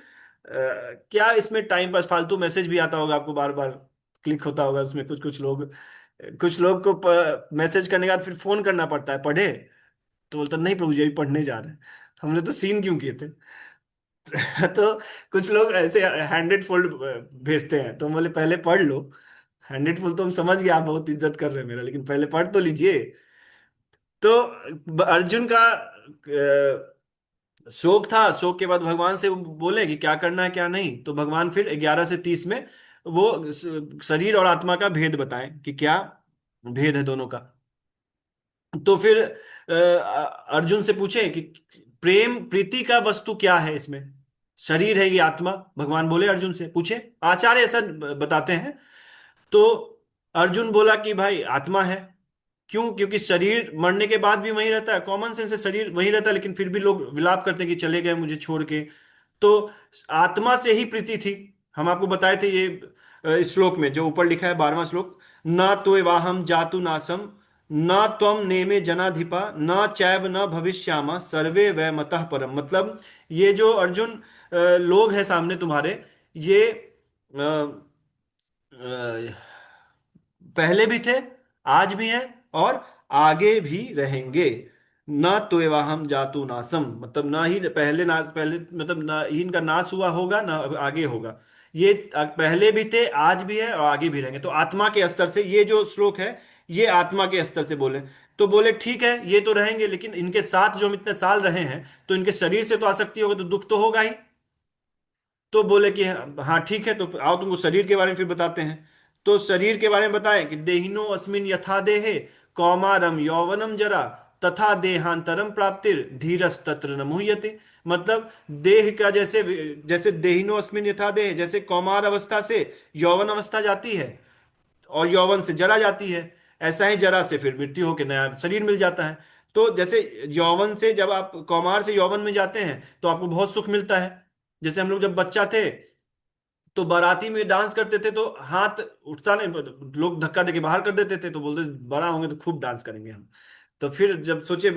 क्या इसमें टाइम पास फालतू मैसेज भी आता होगा आपको, बार बार क्लिक होता होगा उसमें, कुछ लोग को मैसेज करने के बाद फिर फोन करना पड़ता है, पढ़े? तो बोलता नहीं प्रभु जी अभी पढ़ने जा रहे हैं, हमने तो सीन क्यों किए थे। तो कुछ लोग ऐसे हैंडेड फोल्ड भेजते हैं, तो हम बोले पहले पढ़ लो। हैंडेड फोल्ड तो हम समझ गए आप बहुत इज्जत कर रहे हैं मेरा, लेकिन पहले पढ़ तो लीजिए। तो अर्जुन का शोक था, शोक के बाद भगवान से वो बोले कि क्या करना है क्या नहीं। तो भगवान फिर 11 से 30 में वो शरीर और आत्मा का भेद बताएं कि क्या भेद है दोनों का। तो फिर अर्जुन से पूछे कि प्रेम प्रीति का वस्तु क्या है इसमें, शरीर है ये आत्मा? भगवान बोले अर्जुन से, पूछे आचार्य ऐसा बताते हैं। तो अर्जुन बोला कि भाई आत्मा है। क्यों? क्योंकि शरीर मरने के बाद भी वहीं रहता है, कॉमन सेंस से शरीर वहीं रहता है, लेकिन फिर भी लोग विलाप करते हैं कि चले गए मुझे छोड़ के। तो आत्मा से ही प्रीति थी। हम आपको बताए थे ये इस श्लोक में जो ऊपर लिखा है 12वां श्लोक, न तो वाहम जातु नासम, न त्वम नेमे जनाधिपा, न चैव न भविष्यामा, सर्वे वै मतः परम। मतलब ये जो अर्जुन लोग हैं सामने तुम्हारे, ये अ, पहले भी थे, आज भी हैं, और आगे भी रहेंगे। न तो हम जातु नासम, मतलब ना ही पहले नाश, पहले मतलब ना ही इनका नाश हुआ होगा ना आगे होगा। ये पहले भी थे, आज भी है, और आगे भी रहेंगे। तो आत्मा के स्तर से ये जो श्लोक है, ये आत्मा के स्तर से बोले। तो बोले ठीक है ये तो रहेंगे, लेकिन इनके साथ जो हम इतने साल रहे हैं, तो इनके शरीर से तो आसक्ति होगा, तो दुख तो होगा ही। तो बोले कि हाँ ठीक है, तो आओ तुमको शरीर के बारे में फिर बताते हैं। तो शरीर के बारे में बताएं कि देहिनो अस्मिन यथा देहे कौमारम यौवनम जरा तथा देहांतरम प्राप्तिर धीरस तत्र न मुह्यते। मतलब देह का जैसे, जैसे देहिनो अस्मिन यथा देह, जैसे कौमार अवस्था से यौवन अवस्था जाती है, और यौवन से जरा जाती है, ऐसा ही जरा से फिर मृत्यु होकर नया शरीर मिल जाता है। तो जैसे यौवन से जब आप कौमार से यौवन में जाते हैं तो आपको बहुत सुख मिलता है। जैसे हम लोग जब बच्चा थे तो बाराती में डांस करते थे, तो हाथ उठता नहीं, लोग धक्का देके बाहर कर देते थे, तो बोलते बड़ा होंगे तो खूब डांस करेंगे हम। तो फिर जब सोचे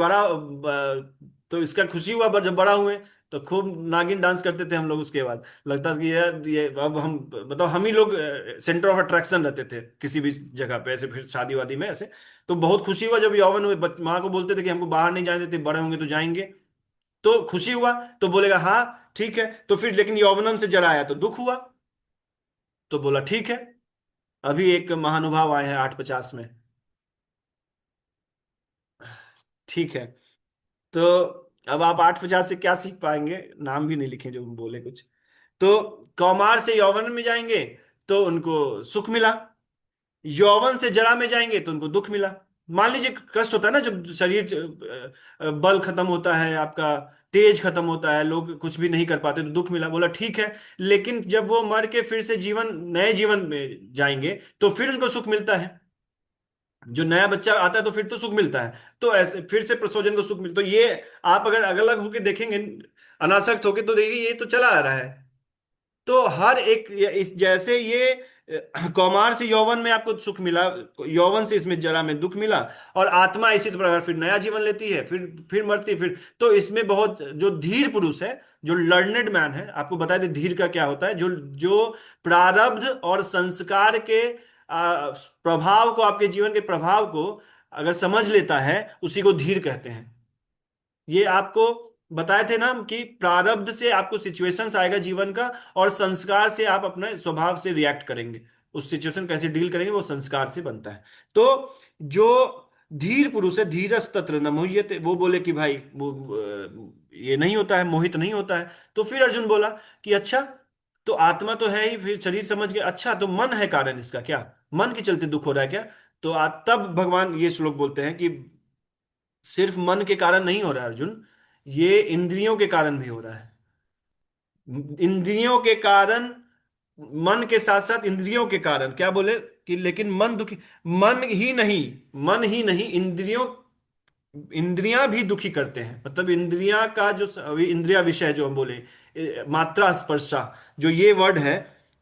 तो इसका खुशी हुआ, जब बड़ा हुए तो खूब नागिन डांस करते थे हम लोग। उसके बाद लगता था कि ये अब हम, मतलब हम ही लोग सेंटर ऑफ अट्रैक्शन रहते थे किसी भी जगह पे, ऐसे फिर शादी वादी में ऐसे। तो बहुत खुशी हुआ जब यौवन हुए, माँ को बोलते थे कि हमको बाहर नहीं जाने देते, बड़े होंगे तो जाएंगे। तो खुशी हुआ, तो बोलेगा हाँ ठीक है। तो फिर लेकिन यौवनम से जरा आया तो दुख हुआ, तो बोला ठीक है। अभी एक महानुभाव आए हैं 8:50 में, ठीक है। तो अब आप 8:50 से क्या सीख पाएंगे, नाम भी नहीं लिखे जो हम बोले कुछ। तो कौमार से यौवन में जाएंगे तो उनको सुख मिला, यौवन से जरा में जाएंगे तो उनको दुख मिला। मान लीजिए कष्ट होता है ना, जब शरीर बल खत्म होता है आपका, तेज खत्म होता है, लोग कुछ भी नहीं कर पाते तो दुख मिला। बोला ठीक है, लेकिन जब वो मर के फिर से जीवन, नए जीवन में जाएंगे तो फिर उनको सुख मिलता है। जो नया बच्चा आता है तो फिर तो सुख मिलता है। तो ऐसे फिर से प्रसोजन को सुख मिलता, तो ये आप अगर अलग अलग होकर देखेंगे, अनासक्त होके, तो देखिए ये तो चला आ रहा है। तो हर एक इस जैसे ये कौमार से यौवन में आपको सुख मिला, यौवन से इसमें जरा में दुख मिला, और आत्मा इसी प्रकार फिर नया जीवन लेती है, फिर मरती है, फिर तो इसमें बहुत जो धीर पुरुष है, जो लर्नेड मैन है, आपको बता दें धीर का क्या होता है, जो जो प्रारब्ध और संस्कार के प्रभाव को, आपके जीवन के प्रभाव को अगर समझ लेता है, उसी को धीर कहते हैं। ये आपको बताए थे ना कि प्रारब्ध से आपको सिचुएशंस आएगा जीवन का, और संस्कार से आप अपने स्वभाव से रिएक्ट करेंगे, उस सिचुएशन कैसे डील करेंगे वो संस्कार से बनता है। तो जो धीर पुरुष है, धीरज तत्र न मोह्यते, वो बोले कि भाई वो ये नहीं होता है, मोहित नहीं होता है। तो फिर अर्जुन बोला कि अच्छा, तो आत्मा तो है ही, फिर शरीर समझ गए, अच्छा तो मन है कारण इसका क्या, मन के चलते दुख हो रहा है क्या? तो तब भगवान ये श्लोक बोलते हैं कि सिर्फ मन के कारण नहीं हो रहा है अर्जुन, ये इंद्रियों के कारण भी हो रहा है। इंद्रियों के कारण, मन के साथ साथ इंद्रियों के कारण, क्या बोले कि लेकिन मन दुखी, मन ही नहीं, मन ही नहीं, इंद्रियों, इंद्रियां भी दुखी करते हैं। मतलब इंद्रियां का जो अभी इंद्रिया विषय जो हम बोले, मात्रा स्पर्शा, जो ये वर्ड है,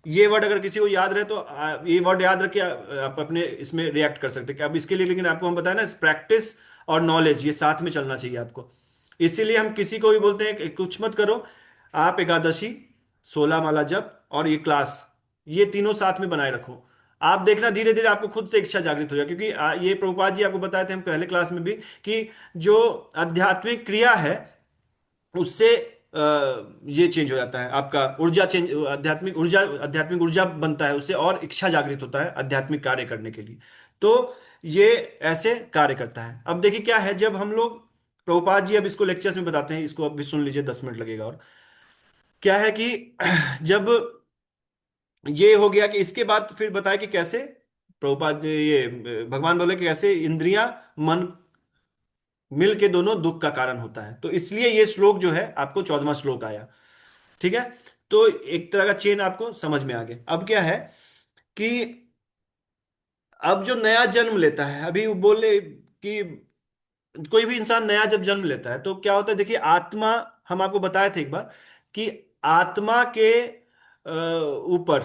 ये वर्ड अगर किसी को याद रहे तो ये वर्ड याद रख के आप अपने इसमें रिएक्ट कर सकते हैं कि अब इसके लिए, लेकिन आपको हम बताया ना, प्रैक्टिस और नॉलेज ये साथ में चलना चाहिए आपको। इसीलिए हम किसी को भी बोलते हैं कि कुछ मत करो, आप एकादशी, 16 माला जप और ये क्लास, ये तीनों साथ में बनाए रखो। आप देखना धीरे धीरे आपको खुद से इच्छा जागृत हो जाए, क्योंकि ये प्रभुपाद जी आपको बताए थे हम पहले क्लास में भी कि जो आध्यात्मिक क्रिया है उससे ये चेंज हो जाता है आपका, ऊर्जा चेंज, आध्यात्मिक ऊर्जा बनता है उससे, और इच्छा जागृत होता है आध्यात्मिक कार्य करने के लिए। तो ये ऐसे कार्य करता है। अब देखिए क्या है, जब हम लोग, प्रभुपाद जी अब इसको लेक्चर्स में बताते हैं, इसको अब भी सुन लीजिए, 10 मिनट लगेगा। और क्या है कि जब ये हो गया कि इसके बाद फिर बताया कि कैसे प्रभुपाद ये भगवान बोले कि कैसे इंद्रियां मन मिल के दोनों दुख का कारण होता है। तो इसलिए ये श्लोक जो है आपको 14वां श्लोक आया। ठीक है, तो एक तरह का चेन आपको समझ में आ गया। अब क्या है कि अब जो नया जन्म लेता है, अभी वो बोले कि कोई भी इंसान नया जब जन्म लेता है तो क्या होता है, देखिए आत्मा, हम आपको बताए थे एक बार कि आत्मा के ऊपर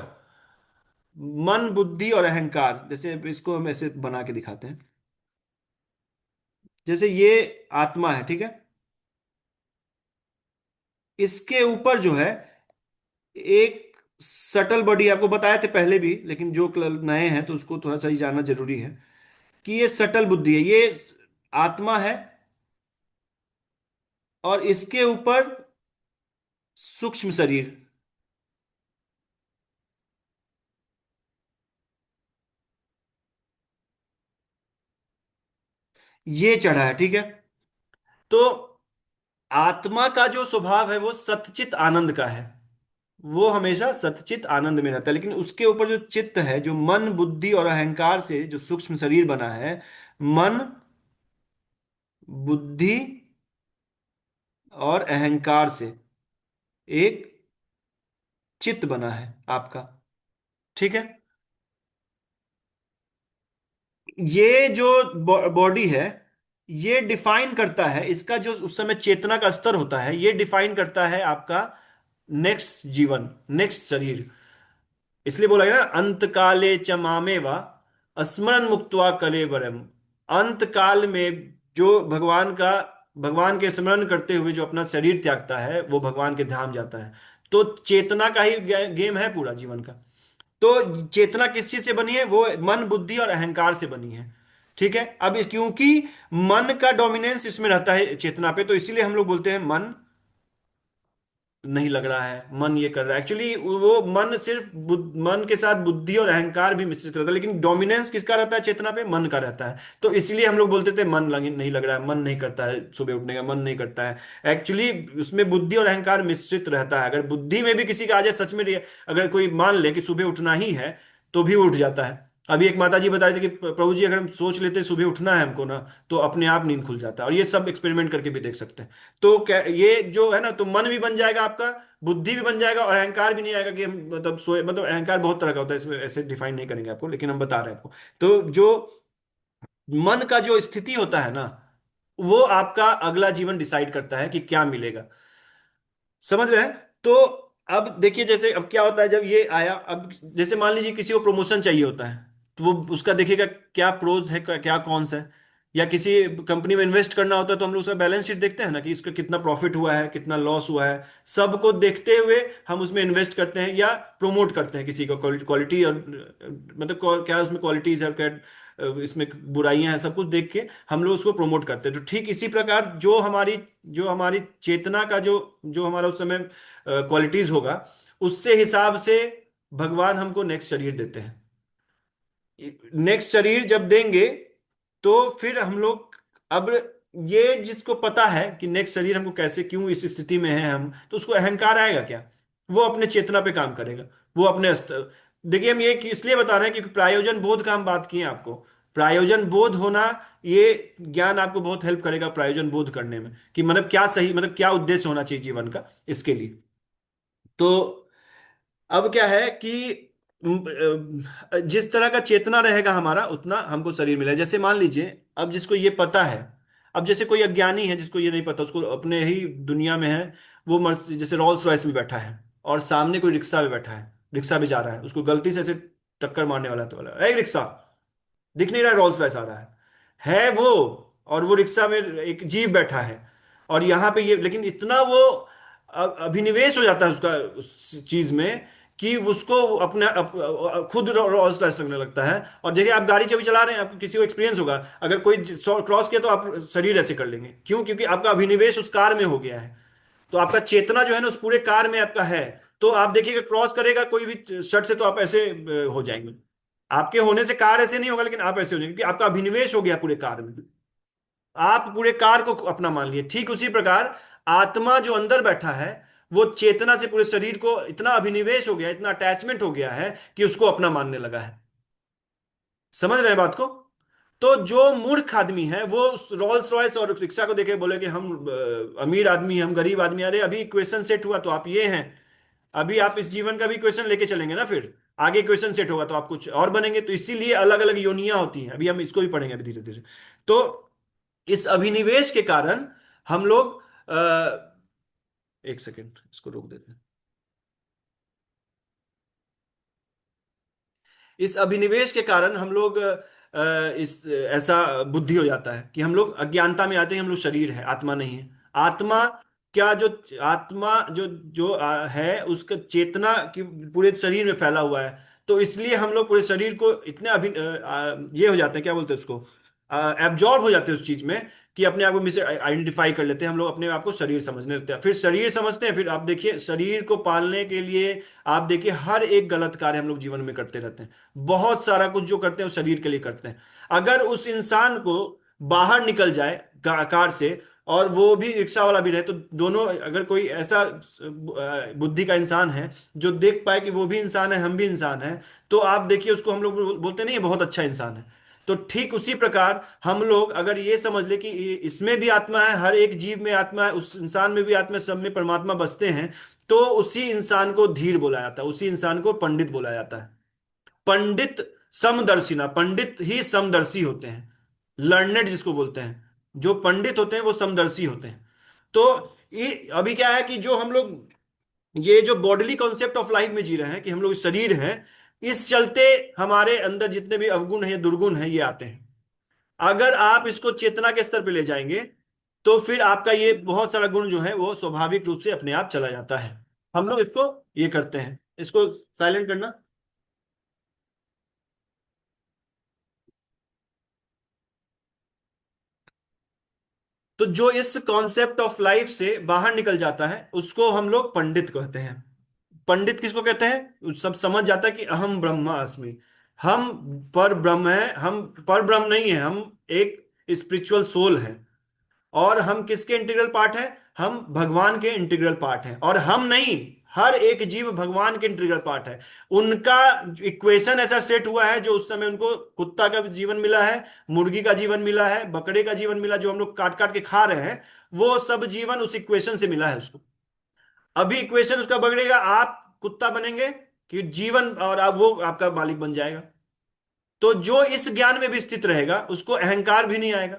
मन बुद्धि और अहंकार, जैसे इसको हम ऐसे बना के दिखाते हैं, जैसे ये आत्मा है, ठीक है, इसके ऊपर जो है एक सटल बॉडी, आपको बताए थे पहले भी, लेकिन जो नए हैं तो उसको थोड़ा सा ही जानना जरूरी है कि ये सटल बुद्धि है, ये आत्मा है, और इसके ऊपर सूक्ष्म शरीर, ये चढ़ा है। ठीक है, तो आत्मा का जो स्वभाव है वो सतचित आनंद का है, वो हमेशा सतचित आनंद में रहता है। लेकिन उसके ऊपर जो चित्त है, जो मन बुद्धि और अहंकार से जो सूक्ष्म शरीर बना है, मन बुद्धि और अहंकार से एक चित्त बना है आपका। ठीक है, ये जो बॉडी है, ये डिफाइन करता है, इसका जो उस समय चेतना का स्तर होता है, ये डिफाइन करता है आपका नेक्स्ट जीवन, नेक्स्ट शरीर। इसलिए बोला गया ना, अंत काले च मामेवा स्मरण मुक्त्वा कलेवरम। अंत काल में जो भगवान के स्मरण करते हुए जो अपना शरीर त्यागता है, वो भगवान के धाम जाता है। तो चेतना का ही गेम है पूरा जीवन का। तो चेतना किस चीज से बनी है? वो मन बुद्धि और अहंकार से बनी है। ठीक है, अब क्योंकि मन का डोमिनेंस इसमें रहता है चेतना पे, तो इसीलिए हम लोग बोलते हैं मन नहीं लग रहा है, मन ये कर रहा है। एक्चुअली वो मन सिर्फ मन के साथ बुद्धि और अहंकार भी मिश्रित रहता है, लेकिन डोमिनेंस किसका रहता है चेतना पे? मन का रहता है। तो इसलिए हम लोग बोलते थे नहीं लग रहा है, मन नहीं करता है, सुबह उठने का मन नहीं करता है। एक्चुअली उसमें बुद्धि और अहंकार मिश्रित रहता है। अगर बुद्धि में भी किसी का आ जाए, सच में अगर कोई मान ले कि सुबह उठना ही है, तो भी उठ जाता है। अभी एक माता जी बता रही थी कि प्रभु जी, अगर हम सोच लेते सुबह उठना है हमको ना, तो अपने आप नींद खुल जाता है। और ये सब एक्सपेरिमेंट करके भी देख सकते हैं। तो क्या ये जो है ना, तो मन भी बन जाएगा आपका, बुद्धि भी बन जाएगा, और अहंकार भी नहीं आएगा कि हम मतलब सोए। मतलब अहंकार बहुत तरह का होता है, इसमें ऐसे डिफाइन नहीं करेंगे आपको, लेकिन हम बता रहे हैं आपको। तो जो मन का जो स्थिति होता है ना, वो आपका अगला जीवन डिसाइड करता है कि क्या मिलेगा। समझ रहे हैं? तो अब देखिए, जैसे अब क्या होता है जब ये आया, अब जैसे मान लीजिए किसी को प्रमोशन चाहिए होता है, तो वो उसका देखिएगा क्या प्रोज है, क्या कॉन्स है। या किसी कंपनी में इन्वेस्ट करना होता है, तो हम लोग उसका बैलेंस शीट देखते हैं ना, कि इसका कितना प्रॉफिट हुआ है, कितना लॉस हुआ है। सबको देखते हुए हम उसमें इन्वेस्ट करते हैं या प्रोमोट करते हैं किसी को। क्वालिटी और मतलब क्या उसमें क्वालिटीज है, क्या इसमें बुराइयां हैं, सब कुछ देख के हम लोग उसको प्रमोट करते हैं। तो ठीक इसी प्रकार जो हमारी चेतना का जो हमारा उस समय क्वालिटीज होगा, उससे हिसाब से भगवान हमको नेक्स्ट शरीर देते हैं। नेक्स्ट शरीर जब देंगे, तो फिर हम लोग, अब ये जिसको पता है कि नेक्स्ट शरीर हमको कैसे, क्यों इस स्थिति में है हम, तो उसको अहंकार आएगा क्या? वो अपने चेतना पे काम करेगा। वो अपने देखिए, हम ये इसलिए बता रहे हैं क्योंकि प्रायोजन बोध का हम बात किए आपको। प्रायोजन बोध होना, ये ज्ञान आपको बहुत हेल्प करेगा प्रायोजन बोध करने में, कि मतलब क्या सही, मतलब क्या उद्देश्य होना चाहिए जीवन का, इसके लिए। तो अब क्या है कि जिस तरह का चेतना रहेगा हमारा, उतना हमको शरीर मिलेगा। जैसे मान लीजिए, अब जिसको ये पता है, अब जैसे कोई अज्ञानी है जिसको ये नहीं पता, उसको अपने ही दुनिया में है, वो जैसे रॉल्स रॉयस में बैठा है, और सामने कोई रिक्शा में बैठा है, रिक्शा भी जा रहा है, उसको गलती से ऐसे टक्कर मारने वाला है, तो वाला ए रिक्शा, दिख नहीं रहा रोल्स रॉयस आ रहा है वो। और वो रिक्शा में एक जीव बैठा है, और यहाँ पे ये, लेकिन इतना वो अभिनिवेश हो जाता है उसका उस चीज में, कि उसको अपने खुद रोल्स रॉयस लगने लगता है। और देखिए, आप गाड़ी जब चला रहे हैं, आपको किसी को एक्सपीरियंस होगा, अगर कोई क्रॉस किया तो आप शरीर ऐसे कर लेंगे, क्यों? क्योंकि आपका अभिनिवेश उस कार में हो गया है। तो आपका चेतना जो है ना, उस पूरे कार में आपका है। तो आप देखिएगा, क्रॉस करेगा कोई भी शर्ट से, तो आप ऐसे हो जाएंगे। आपके होने से कार ऐसे नहीं होगा, लेकिन आप ऐसे हो जाएंगे, क्योंकि आपका अभिनिवेश हो गया पूरे कार में। आप पूरे कार को अपना मान लिए। ठीक उसी प्रकार आत्मा जो अंदर बैठा है, वो चेतना से पूरे शरीर को इतना अभिनिवेश हो गया, इतना अटैचमेंट हो गया है, कि उसको अपना मानने लगा है। समझ रहे हैं बात को? तो जो मूर्ख आदमी है, वो रोल्स रॉयस और रिक्शा को देखे बोले कि हम अमीर आदमी हैं, हम गरीब आदमी हैं। अरे अभी क्वेश्चन सेट हुआ तो आप ये हैं। अभी आप इस जीवन का भी क्वेश्चन लेके चलेंगे ना, फिर आगे क्वेश्चन सेट होगा तो आप कुछ और बनेंगे। तो इसीलिए अलग अलग योनियां होती हैं। अभी हम इसको भी पढ़ेंगे अभी धीरे धीरे। तो इस अभिनिवेश के कारण हम लोग एक सेकेंड, इसको रोक देते हैं। इस अभिनिवेश के कारण हम लोग इस ऐसा बुद्धि हो जाता है कि हम लोग अज्ञानता में आते हैं, हम लोग शरीर है, आत्मा नहीं है। आत्मा क्या, जो आत्मा जो जो है, उसका चेतना की पूरे शरीर में फैला हुआ है। तो इसलिए हम लोग पूरे शरीर को इतने ये हो जाते हैं, क्या बोलते हैं उसको, एब्जॉर्ब हो जाते हैं उस चीज में, कि अपने आप को मिस आइडेंटिफाई कर लेते हैं। हम लोग अपने आप को शरीर समझने लगते हैं। फिर शरीर समझते हैं, फिर आप देखिए, शरीर को पालने के लिए आप देखिए हर एक गलत कार्य हम लोग जीवन में करते रहते हैं। बहुत सारा कुछ जो करते हैं वो शरीर के लिए करते हैं। अगर उस इंसान को बाहर निकल जाए कार से, और वो भी रिक्शा वाला भी रहे, तो दोनों, अगर कोई ऐसा बुद्धि का इंसान है जो देख पाए कि वो भी इंसान है, हम भी इंसान है, तो आप देखिए उसको हम लोग बोलते नहीं है बहुत अच्छा इंसान है। तो ठीक उसी प्रकार हम लोग अगर ये समझ ले कि इसमें भी आत्मा है, हर एक जीव में आत्मा है, उस इंसान में भी आत्मा है, सब में परमात्मा बसते हैं, तो उसी इंसान को धीर बोला जाता है, उसी इंसान को पंडित बोला जाता है। पंडित समदर्शिना, पंडित ही समदर्शी होते हैं। लर्नेड जिसको बोलते हैं, जो पंडित होते हैं वो समदर्शी होते हैं। तो ये अभी क्या है कि जो हम लोग ये जो बॉडीली कॉन्सेप्ट ऑफ लाइफ में जी रहे हैं, कि हम लोग शरीर हैं, इस चलते हमारे अंदर जितने भी अवगुण हैं या दुर्गुण हैं, ये आते हैं। अगर आप इसको चेतना के स्तर पे ले जाएंगे, तो फिर आपका ये बहुत सारा गुण जो है वो स्वाभाविक रूप से अपने आप चला जाता है। हम लोग इसको ये करते हैं। इसको साइलेंट करना। तो जो इस कॉन्सेप्ट ऑफ लाइफ से बाहर निकल जाता है, उसको हम लोग पंडित कहते हैं। पंडित किसको कहते हैं? सब समझ जाता है कि अहम ब्रह्मास्मि, हम पर ब्रह्म है, हम पर ब्रह्म नहीं है, हम एक स्पिरिचुअल सोल है। और हम किसके इंटीग्रल पार्ट हैं? हम भगवान के इंटीग्रल पार्ट हैं। और हम नहीं, हर एक जीव भगवान के इंटीग्रल पार्ट है। उनका इक्वेशन ऐसा सेट हुआ है, जो उस समय उनको कुत्ता का जीवन मिला है, मुर्गी का जीवन मिला है, बकरे का जीवन मिला, जो हम लोग काट काट के खा रहे हैं, वो सब जीवन उस इक्वेशन से मिला है उसको। अभी इक्वेशन उसका बगड़ेगा, आप कुत्ता बनेंगे कि जीवन, और आप वो आपका मालिक बन जाएगा। तो जो इस ज्ञान में भी स्थित रहेगा उसको अहंकार भी नहीं आएगा,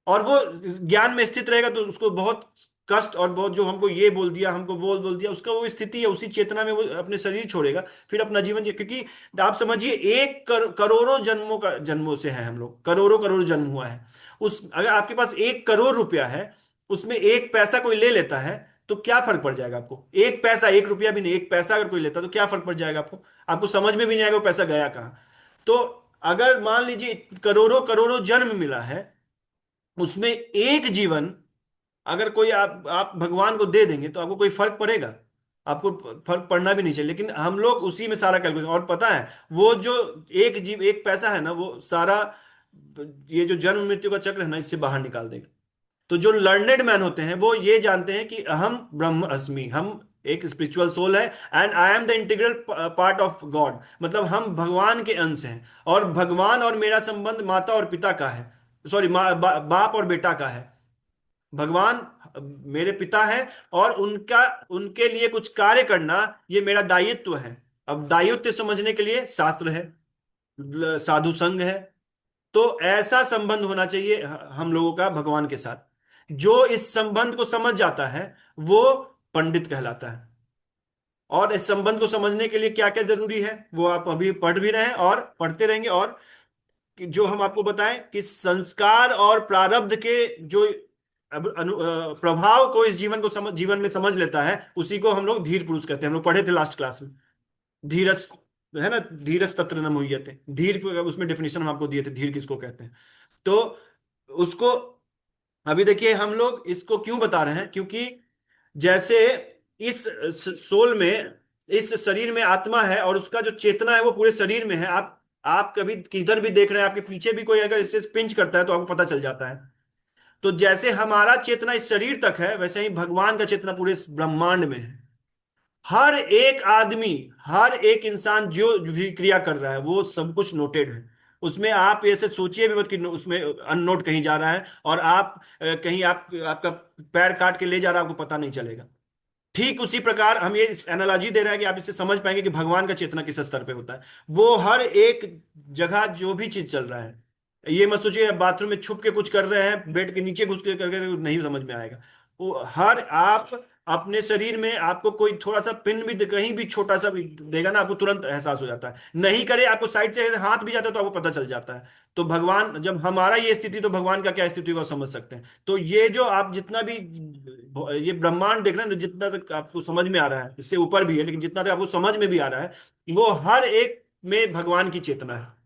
और वो ज्ञान में स्थित रहेगा तो उसको बहुत कष्ट और बहुत, जो हमको ये बोल दिया, हमको वो बोल दिया, उसका वो स्थिति है, उसी चेतना में वो अपने शरीर छोड़ेगा, फिर अपना जीवन जिए। क्योंकि आप समझिए, एक करोड़ों जन्मों का, जन्मों से है हम लोग, करोड़ों करोड़ जन्म हुआ है। उस अगर आपके पास 1 करोड़ रुपया है, उसमें 1 पैसा कोई ले लेता है, तो क्या फर्क पड़ जाएगा आपको? 1 पैसा, 1 रुपया भी नहीं, 1 पैसा अगर कोई लेता तो क्या फर्क पड़ जाएगा आपको? आपको समझ में भी नहीं आएगा वो पैसा गया कहाँ। तो अगर मान लीजिए करोड़ों करोड़ों जन्म मिला है, उसमें एक जीवन अगर कोई आप भगवान को दे देंगे तो आपको कोई फर्क पड़ेगा? आपको फर्क पड़ना भी नहीं चाहिए। लेकिन हम लोग उसी में सारा कैलकुलेशन, और पता है वो जो एक जीव 1 पैसा है ना, वो सारा ये जो जन्म मृत्यु का चक्र है ना, इससे बाहर निकाल देगा। तो जो लर्नेड मैन होते हैं वो ये जानते हैं कि अहम ब्रह्म अस्मि, हम एक स्पिरिचुअल सोल है, and I am the integral part of God, मतलब हम भगवान के अंश हैं। और भगवान और मेरा संबंध माता और पिता का है, सॉरी बाप और बेटा का है। भगवान मेरे पिता है, और उनका, उनके लिए कुछ कार्य करना ये मेरा दायित्व है। अब दायित्व समझने के लिए शास्त्र है, साधु संघ है। तो ऐसा संबंध होना चाहिए हम लोगों का भगवान के साथ। जो इस संबंध को समझ जाता है वो पंडित कहलाता है। और इस संबंध को समझने के लिए क्या क्या जरूरी है वो आप अभी पढ़ भी रहे हैं और पढ़ते रहेंगे। और कि जो हम आपको बताएं कि संस्कार और प्रारब्ध के जो प्रभाव को इस जीवन को समझ, जीवन में समझ लेता है, उसी को हम लोग धीर पुरुष कहते हैं। हम लोग पढ़े थे लास्ट क्लास में, धीरज, है ना, धीरज तत्र न मुह्यते, धीर, उसमें डेफिनेशन हम आपको दिए थे धीर किसको कहते हैं। तो उसको अभी देखिए, हम लोग इसको क्यों बता रहे हैं, क्योंकि जैसे इस सोल में, इस शरीर में आत्मा है, और उसका जो चेतना है वो पूरे शरीर में है। आप कभी किधर भी देख रहे हैं, आपके पीछे भी कोई अगर इससे पिंच करता है तो आपको पता चल जाता है। तो जैसे हमारा चेतना इस शरीर तक है, वैसे ही भगवान का चेतना पूरे इस ब्रह्मांड में है। हर एक आदमी, हर एक इंसान जो भी क्रिया कर रहा है वो सब कुछ नोटेड है उसमें। आप ऐसे सोचिए भी मत कि उसमें अननोट कहीं जा रहा है, और आप कहीं आपका पैर काट के ले जा रहा है, आपको पता नहीं चलेगा। ठीक उसी प्रकार हम ये एनालॉजी दे रहे हैं कि आप इससे समझ पाएंगे कि भगवान का चेतना किस स्तर पे होता है। वो हर एक जगह जो भी चीज चल रहा है, ये मत सोचिए बाथरूम में छुप के कुछ कर रहे हैं, बेड के नीचे घुस के करके, नहीं समझ में आएगा। वो हर आप अपने शरीर में, आपको कोई थोड़ा सा पिन भी कहीं भी छोटा सा भी देगा ना, आपको तुरंत एहसास हो जाता है। नहीं करे, आपको साइड से हाथ भी जाता है तो आपको पता चल जाता है। तो भगवान, जब हमारा ये स्थिति, तो भगवान का क्या स्थिति होगा समझ सकते हैं। तो ये जो आप जितना भी ये ब्रह्मांड देख रहे हैं ना, जितना तक आपको समझ में आ रहा है, इससे ऊपर भी है, लेकिन जितना तक आपको समझ में भी आ रहा है, वो हर एक में भगवान की चेतना है।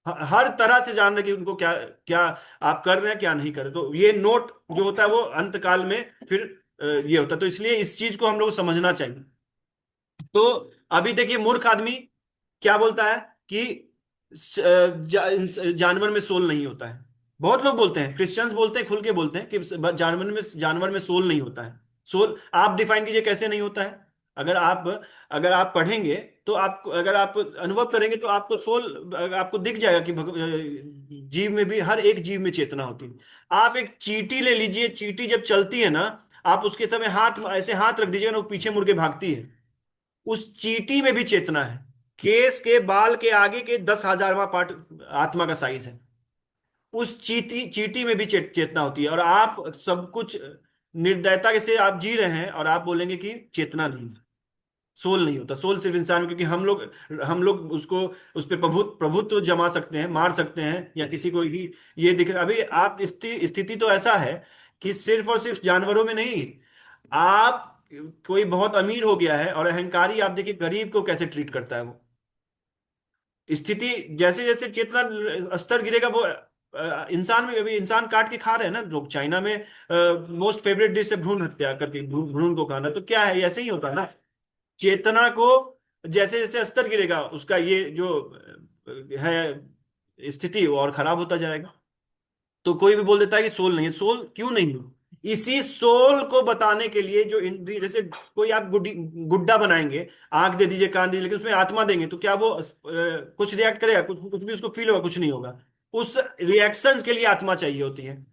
हर तरह से जान रहे कि उनको क्या क्या आप कर रहे हैं, क्या नहीं कर रहे। तो ये नोट जो होता है वो अंत काल में फिर ये होता है। तो इसलिए इस चीज को हम लोग को समझना चाहिए। तो अभी देखिए, मूर्ख आदमी क्या बोलता है कि जानवर में सोल नहीं होता है। बहुत लोग बोलते हैं, क्रिश्चियंस बोलते हैं, खुल के बोलते हैं कि जानवर में सोल नहीं होता है। सोल आप डिफाइन कीजिए कैसे नहीं होता है। अगर आप अगर आप पढ़ेंगे तो आप, अगर आप अनुभव करेंगे तो आपको सोल, आपको दिख जाएगा कि जीव में भी, हर एक जीव में चेतना होती है। आप एक चींटी ले लीजिए, चींटी जब चलती है ना, आप उसके समय हाथ ऐसे हाथ रख दीजिएगा ना, वो पीछे मुड़ के भागती है। उस चींटी में भी चेतना है। केस के बाल के आगे के 10,000वां पार्ट आत्मा का साइज है। उस चींटी चींटी में भी चेतना होती है। और आप सब कुछ निर्दयता के से आप जी रहे हैं, और आप बोलेंगे कि चेतना नहीं है, सोल नहीं होता। सोल सिर्फ इंसान में, क्योंकि हम लोग उसको, उस पर प्रभुत्व जमा सकते हैं, मार सकते हैं, या किसी को ही ये दिख। अभी आप स्थिति तो ऐसा है कि सिर्फ और सिर्फ जानवरों में नहीं, आप, कोई बहुत अमीर हो गया है और अहंकारी, आप देखिए गरीब को कैसे ट्रीट करता है वो। स्थिति जैसे जैसे चेतना स्तर गिरेगा, वो इंसान में, अभी इंसान काट के खा रहे हैं ना लोग, चाइना में मोस्ट फेवरेट डिश है भ्रूण हत्या करके, भ्रूण को खाना। तो क्या है, ऐसे ही होता है ना। चेतना को जैसे जैसे स्तर गिरेगा, उसका ये जो है स्थिति, वो और खराब होता जाएगा। तो कोई भी बोल देता है कि सोल नहीं है। सोल क्यों नहीं है? इसी सोल को बताने के लिए जो इंद्रिय, जैसे कोई आप गुड्डा बनाएंगे, आंख दे दीजिए, कान दीजिए, लेकिन उसमें आत्मा देंगे तो क्या वो कुछ रिएक्ट करेगा? कुछ कुछ भी उसको फील होगा? कुछ नहीं होगा। उस रिएक्शंस के लिए आत्मा चाहिए होती है।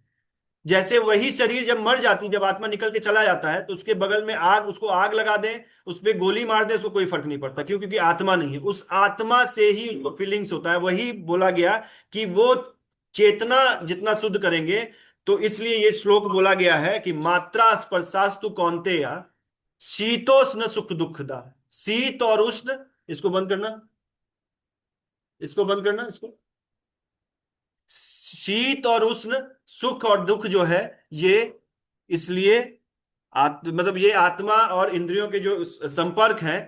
जैसे वही शरीर जब मर जाती, जब आत्मा निकल के चला जाता है, तो उसके बगल में आग, उसको आग लगा दें, उस पर गोली मार दे, उसको कोई फर्क नहीं पड़ता। क्यों? क्योंकि आत्मा नहीं है। उस आत्मा से ही फीलिंग्स होता है। वही बोला गया कि वो चेतना जितना शुद्ध करेंगे। तो इसलिए ये श्लोक बोला गया है कि मात्रा स्पर्शास्तु कौन्तेय शीतोष्ण सुख दुखदा। शीत और उष्ण, इसको बंद करना, इसको बंद करना, इसको। शीत और उष्ण, सुख और दुख जो है, ये इसलिए मतलब ये आत्मा और इंद्रियों के जो संपर्क है,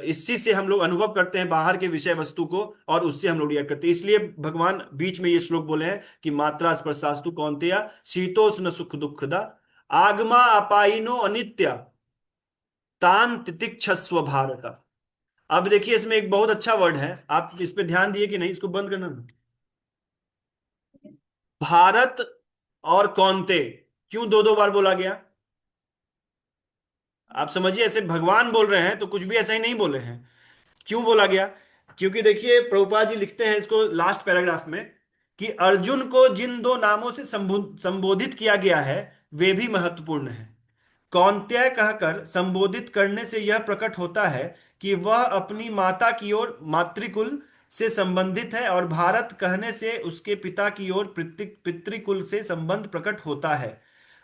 इसी से हम लोग अनुभव करते हैं बाहर के विषय वस्तु को, और उससे हम लोग रिएक्ट करते हैं। इसलिए भगवान बीच में ये श्लोक बोले हैं कि मात्रा स्पर्शास्तु कौन्तेय शीतोष्ण सुख दुखदा आगमा अपाइनो अनित्य तान तितिक्षस्व भारत। अब देखिए, इसमें एक बहुत अच्छा वर्ड है, आप इस पे ध्यान दिए कि नहीं? इसको बंद करना। भारत और कौन्ते, क्यों दो दो बार बोला गया? आप समझिए, ऐसे भगवान बोल रहे हैं तो कुछ भी ऐसा ही नहीं बोले हैं। क्यों बोला गया? क्योंकि देखिए, प्रभुपाद जी लिखते हैं इसको लास्ट पैराग्राफ में कि अर्जुन को जिन दो नामों से संबोधित किया गया है, वे भी महत्वपूर्ण है। कौन्तेय कहकर संबोधित करने से यह प्रकट होता है कि वह अपनी माता की ओर मातृकुल से संबंधित है, और भारत कहने से उसके पिता की ओर पितृकुल से संबंध प्रकट होता है।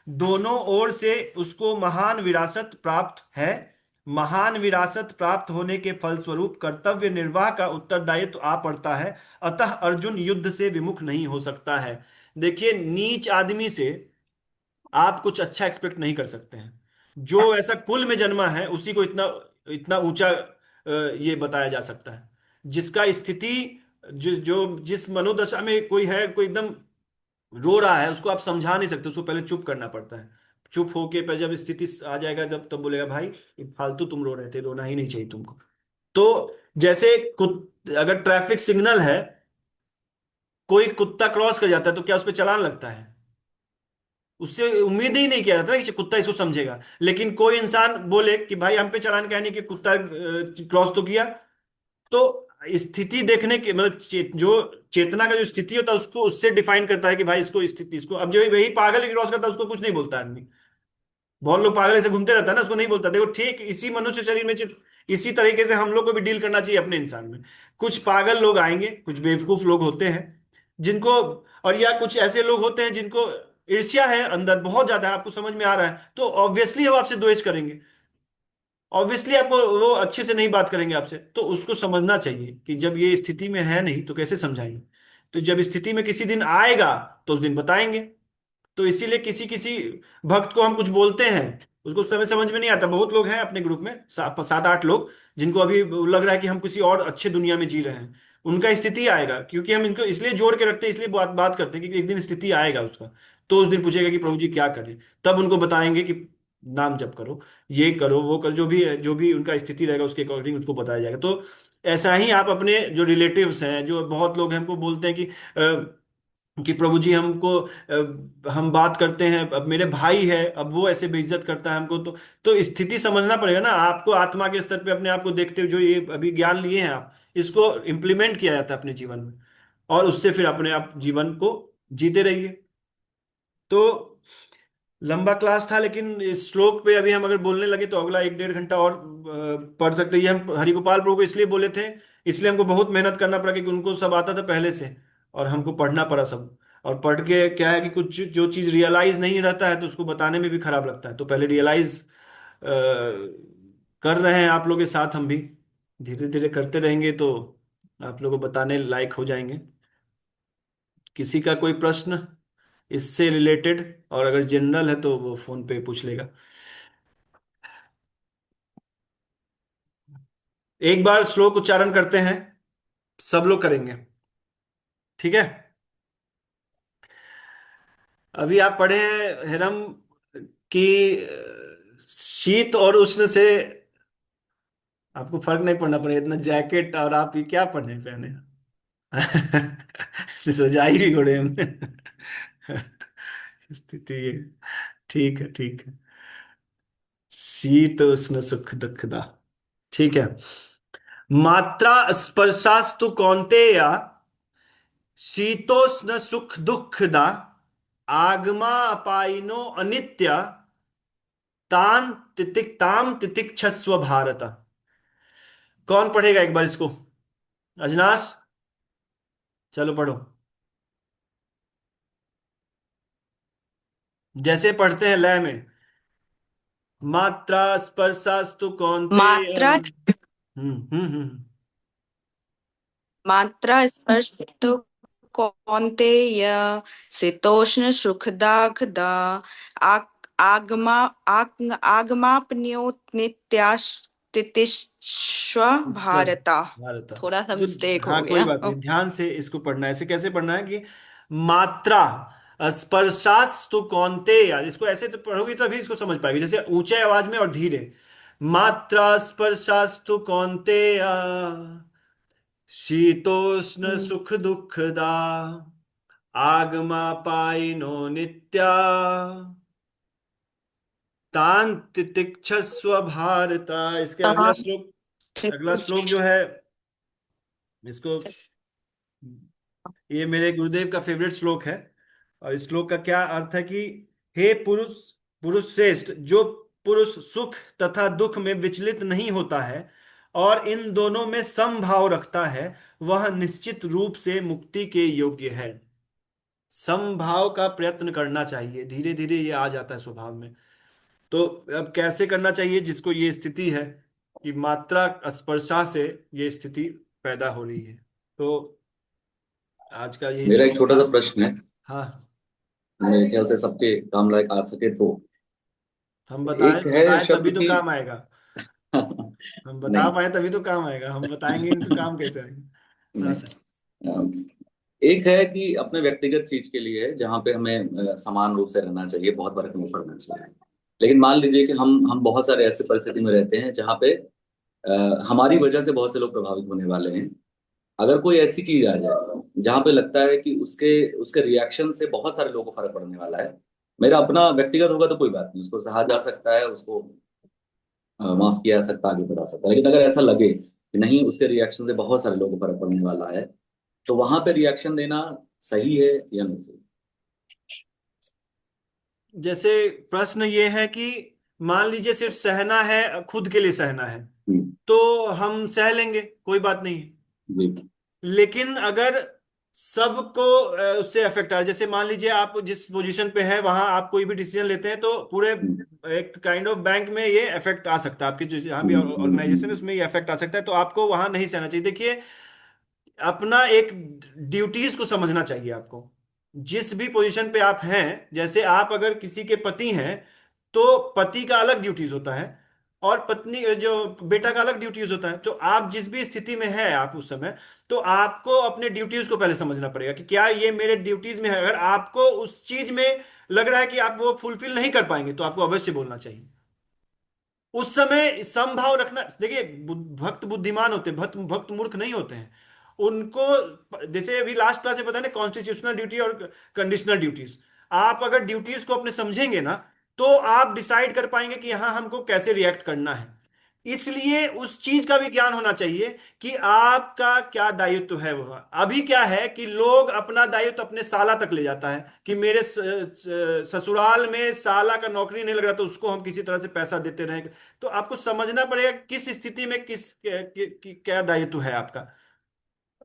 दोनों ओर से उसको महान विरासत प्राप्त है। महान विरासत प्राप्त होने के फलस्वरूप कर्तव्य निर्वाह का उत्तरदायित्व आ पड़ता है। अतः अर्जुन युद्ध से विमुख नहीं हो सकता है। देखिए, नीच आदमी से आप कुछ अच्छा एक्सपेक्ट नहीं कर सकते हैं। जो ऐसा कुल में जन्मा है, उसी को इतना इतना ऊंचा ये बताया जा सकता है। जिसका स्थिति, जिस मनोदशा में कोई है, कोई एकदम रो रहा है, उसको आप समझा नहीं सकते, उसको पहले चुप करना पड़ता है। चुप होके पर जब स्थिति आ जाएगा, जब तब बोलेगा भाई ये फालतू तुम रो रहे थे, रोना ही नहीं चाहिए तुमको। तो जैसे अगर ट्रैफिक सिग्नल है, कोई कुत्ता क्रॉस कर जाता है तो क्या उस पर चालान लगता है? उससे उम्मीद ही नहीं किया जाता ना कि कुत्ता इसको समझेगा। लेकिन कोई इंसान बोले कि भाई हम पे चालान क्या नहीं कि कुत्ता क्रॉस तो किया। तो स्थिति देखने के मतलब जो चेतना का जो स्थिति होता है, उसको उससे डिफाइन करता है कि भाई इसको स्थिति, इसको। अब जो वही पागल क्रॉस करता है, उसको कुछ नहीं बोलता आदमी। बहुत लोग पागल ऐसे घूमते रहता है ना, उसको नहीं बोलता। देखो, ठीक इसी मनुष्य शरीर में इसी तरीके से हम लोग को भी डील करना चाहिए अपने इंसान में। कुछ पागल लोग आएंगे, कुछ बेवकूफ लोग होते हैं जिनको, और या कुछ ऐसे लोग होते हैं जिनको ईर्ष्या है अंदर बहुत ज्यादा, आपको समझ में आ रहा है, तो ऑब्वियसली वो आपसे द्वेष करेंगे। ऑब्वियसली आपको वो अच्छे से नहीं बात करेंगे आपसे। तो उसको समझना चाहिए कि जब ये स्थिति में है नहीं तो कैसे समझाएंगे। तो जब स्थिति में किसी दिन आएगा तो उस दिन बताएंगे। तो इसीलिए किसी किसी भक्त को हम कुछ बोलते हैं, उसको उस समय समझ में नहीं आता। बहुत लोग हैं अपने ग्रुप में, सात आठ लोग, जिनको अभी लग रहा है कि हम किसी और अच्छे दुनिया में जी रहे हैं। उनका स्थिति आएगा, क्योंकि हम इनको इसलिए जोड़ के रखते हैं, इसलिए बात बात करते हैं कि एक दिन स्थिति आएगा उसका। तो उस दिन पूछेगा कि प्रभु जी क्या करें, तब उनको बताएंगे कि नाम जप करो, ये करो, वो करो, जो भी है, जो भी उनका स्थिति रहेगा उसके अकॉर्डिंग उसको बताया जाएगा। तो ऐसा ही आप अपने जो रिलेटिव्स हैं, जो बहुत लोग हैं, हमको बोलते हैं कि प्रभु जी हमको हम बात करते हैं, अब मेरे भाई है, अब वो ऐसे बेइज्जत करता है हमको। तो स्थिति समझना पड़ेगा ना आपको। आत्मा के स्तर पे अपने आप को देखते हुए जो ये अभी ज्ञान लिए हैं आप, इसको इम्प्लीमेंट किया जाता है अपने जीवन में, और उससे फिर अपने आप जीवन को जीते रहिए। तो लंबा क्लास था, लेकिन इस श्लोक पे अभी हम अगर बोलने लगे तो अगला एक डेढ़ घंटा और पढ़ सकते हैं। ये हम हरिगोपाल प्रभु को इसलिए बोले थे, इसलिए हमको बहुत मेहनत करना पड़ा, क्योंकि उनको सब आता था पहले से, और हमको पढ़ना पड़ा सब। और पढ़ के क्या है कि कुछ जो चीज़ रियलाइज नहीं रहता है तो उसको बताने में भी खराब लगता है। तो पहले रियलाइज कर रहे हैं आप लोग के साथ, हम भी धीरे धीरे करते रहेंगे तो आप लोगों को बताने लायक हो जाएंगे। किसी का कोई प्रश्न इससे रिलेटेड, और अगर जनरल है तो वो फोन पे पूछ लेगा। एक बार श्लोक उच्चारण करते हैं, सब लोग करेंगे, ठीक है? अभी आप पढ़े हैं हेरम कि शीत और उष्ण से आपको फर्क नहीं पड़ना पड़ेगा इतना। जैकेट और आप ये क्या पहने रजाई भी घोड़े हमने। स्थिति ये। ठीक है, ठीक है। शीतोष्ण सुख दुखदा। ठीक है। मात्रा स्पर्शास्तु कौन्तेय शीतोष्ण सुख दुखदा आगमा अपायिनो अनित्य ताम तितिक्षस्व भारत। कौन पढ़ेगा एक बार इसको? अजनास, चलो पढ़ो। जैसे पढ़ते हैं लय में। मात्रा स्पर्शास्तु कौन्तेय। मात्रा हम्म। मात्रा स्पर्श तो कौन्तेय शीतोष्ण सुखदाखदा आगमा आगमापन्योत नित्यास्तितिश्व सब भारता। भारत। थोड़ा सा इसको मिस्टेक हो हाँ, कोई गया। बात नहीं, ध्यान से इसको पढ़ना है। ऐसे कैसे पढ़ना है कि मात्रा स्पर्शास्तु कौन्तेय, इसको ऐसे तो पढ़ोगी तभी इसको समझ पाएगी, जैसे ऊंचे आवाज में और धीरे। मात्रा स्पर्शास्तु कौन्तेय शीतोष्ण हम्म, सुख दुखदा आगमापायिनो नित्या तान तितिक्षस्व भारता। इसके अगला ताम श्लोक, अगला श्लोक जो है, इसको, ये मेरे गुरुदेव का फेवरेट श्लोक है। और इस श्लोक का क्या अर्थ है कि हे पुरुष, पुरुष श्रेष्ठ, जो पुरुष सुख तथा दुख में विचलित नहीं होता है और इन दोनों में समभाव रखता है, वह निश्चित रूप से मुक्ति के योग्य है। समभाव का प्रयत्न करना चाहिए, धीरे धीरे ये आ जाता है स्वभाव में। तो अब कैसे करना चाहिए? जिसको ये स्थिति है कि मात्रा स्पर्शा से ये स्थिति पैदा हो रही है। तो आज का यही मेरा एक श्लोक छोटा था। सा प्रश्न है, हाँ, मेरे ख्याल से सबके काम लायक आ सके तो। हम बताएं एक है बताएं शब्द तभी तो की काम आएगा। हम बता नहीं, पाए तभी तो काम आएगा, हम बताएंगे नहीं तो काम कैसे आएगा? हाँ सर। नहीं। एक है कि अपने व्यक्तिगत चीज के लिए जहाँ पे हमें समान रूप से रहना चाहिए, बहुत फर्क नहीं पड़ना चाहिए। लेकिन मान लीजिए कि हम बहुत सारे ऐसे परिस्थिति में रहते हैं जहाँ पे हमारी वजह से बहुत से लोग प्रभावित होने वाले हैं। अगर कोई ऐसी चीज आ जाए जहाँ पे लगता है कि उसके उसके रिएक्शन से बहुत सारे लोगों को फर्क पड़ने वाला है, मेरा अपना व्यक्तिगत होगा तो कोई बात नहीं, उसको सहा जा सकता है, उसको माफ किया जा सकता है, आगे बढ़ा सकता है। लेकिन अगर ऐसा लगे कि नहीं, उसके रिएक्शन से बहुत सारे लोगों को फर्क पड़ने वाला है, तो वहां पे रिएक्शन देना सही है या नहीं सही? जैसे प्रश्न ये है कि मान लीजिए सिर्फ सहना है, खुद के लिए सहना है, हम्म, तो हम सह लेंगे, कोई बात नहीं है। जी। लेकिन अगर सबको उससे अफेक्ट आ रहा है, जैसे मान लीजिए आप जिस पोजीशन पे है वहां आप कोई भी डिसीजन लेते हैं, तो पूरे हम्म, एक काइंड ऑफ बैंक में ये इफेक्ट आ सकता है, आपकी जो जहाँ भी हम्म, ऑर्गेनाइजेशन है उसमें ये इफेक्ट आ सकता है, तो आपको वहां नहीं सहना चाहिए। देखिए, अपना एक ड्यूटीज को समझना चाहिए आपको, जिस भी पोजीशन पे आप हैं। जैसे आप अगर किसी के पति हैं, तो पति का अलग ड्यूटीज होता है, और पत्नी जो बेटा का अलग ड्यूटीज होता है। तो आप जिस भी स्थिति में है आप उस समय, तो आपको अपने ड्यूटीज को पहले समझना पड़ेगा कि क्या ये मेरे ड्यूटीज में है। अगर आपको उस चीज में लग रहा है कि आप वो फुलफिल नहीं कर पाएंगे, तो आपको अवश्य बोलना चाहिए। उस समय समभाव रखना। देखिए, भक्त बुद्धिमान होते हैं, भक्त भक्त मूर्ख नहीं होते हैं। उनको, जैसे अभी लास्ट क्लास में पता है, कॉन्स्टिट्यूशनल ड्यूटी और कंडीशनल ड्यूटीज। आप अगर ड्यूटीज को अपने समझेंगे ना, तो आप डिसाइड कर पाएंगे कि यहाँ हमको कैसे रिएक्ट करना है। इसलिए उस चीज का भी ज्ञान होना चाहिए कि आपका क्या दायित्व है। वह अभी क्या है कि लोग अपना दायित्व अपने साला तक ले जाता है कि मेरे ससुराल में साला का नौकरी नहीं लग रहा, तो उसको हम किसी तरह से पैसा देते रहेंगे। तो आपको समझना पड़ेगा किस स्थिति में क्या दायित्व है आपका।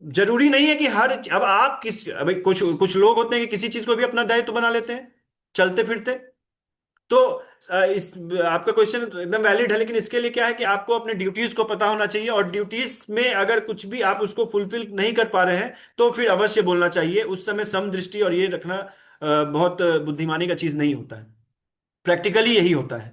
जरूरी नहीं है कि हर, अब आप किस, अभी कुछ कुछ लोग होते हैं कि किसी चीज को भी अपना दायित्व बना लेते हैं चलते फिरते। तो इस आपका क्वेश्चन एकदम वैलिड है, लेकिन इसके लिए क्या है कि आपको अपने ड्यूटीज को पता होना चाहिए, और ड्यूटीज में अगर कुछ भी आप उसको फुलफिल नहीं कर पा रहे हैं, तो फिर अवश्य बोलना चाहिए। उस समय समदृष्टि और ये रखना बहुत बुद्धिमानी का चीज नहीं होता है, प्रैक्टिकली यही होता है।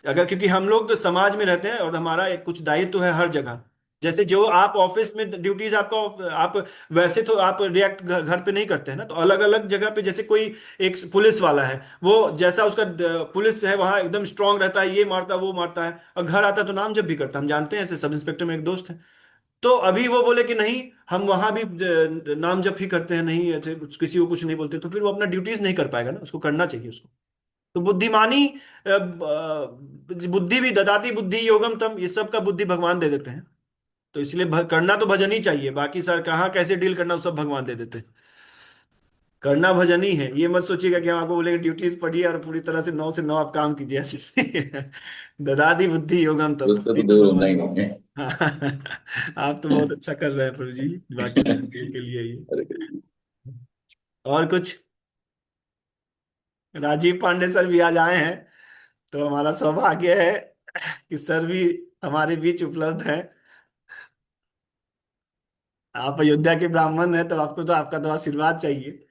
अगर, क्योंकि हम लोग समाज में रहते हैं और हमारा एक कुछ दायित्व है हर जगह। जैसे जो आप ऑफिस में ड्यूटीज आपका, आप वैसे तो आप रिएक्ट घर पे नहीं करते हैं ना, तो अलग अलग जगह पे, जैसे कोई एक पुलिस वाला है, वो जैसा उसका पुलिस है वहां एकदम स्ट्रांग रहता है, ये मारता वो मारता है, और घर आता है तो नाम जब भी करता है। हम जानते हैं, ऐसे सब इंस्पेक्टर में एक दोस्त है, तो अभी वो बोले कि नहीं, हम वहां भी नाम जप ही करते हैं, नहीं ऐसे किसी को कुछ नहीं बोलते, तो फिर वो अपना ड्यूटीज नहीं कर पाएगा ना, उसको करना चाहिए उसको। तो बुद्धिमानी बुद्धि भी ददाति बुद्धि योगम तम, ये सब का बुद्धि भगवान दे देते हैं। तो इसलिए करना तो भजन ही चाहिए, बाकी सर कहाँ कैसे डील करना वो सब भगवान दे देते हैं। करना भजन ही है, ये मत सोचिएगा कि हम आपको बोलेंगे ड्यूटीज पढ़िए और पूरी तरह से 9 से 9 आप काम कीजिए, ऐसे ददाति बुद्धि योगम तम, उससे ये तो तो दूर होना भगवान। ही नहीं है। हाँ, आप तो बहुत अच्छा कर रहे हैं प्रभु जी, बाकी सबके लिए ये। अरे, और कुछ? राजीव पांडे सर भी आज आए हैं, तो हमारा सौभाग्य है कि सर भी हमारे बीच उपलब्ध हैं। आप अयोध्या के ब्राह्मण हैं, तो आपको तो आपका तो आशीर्वाद चाहिए।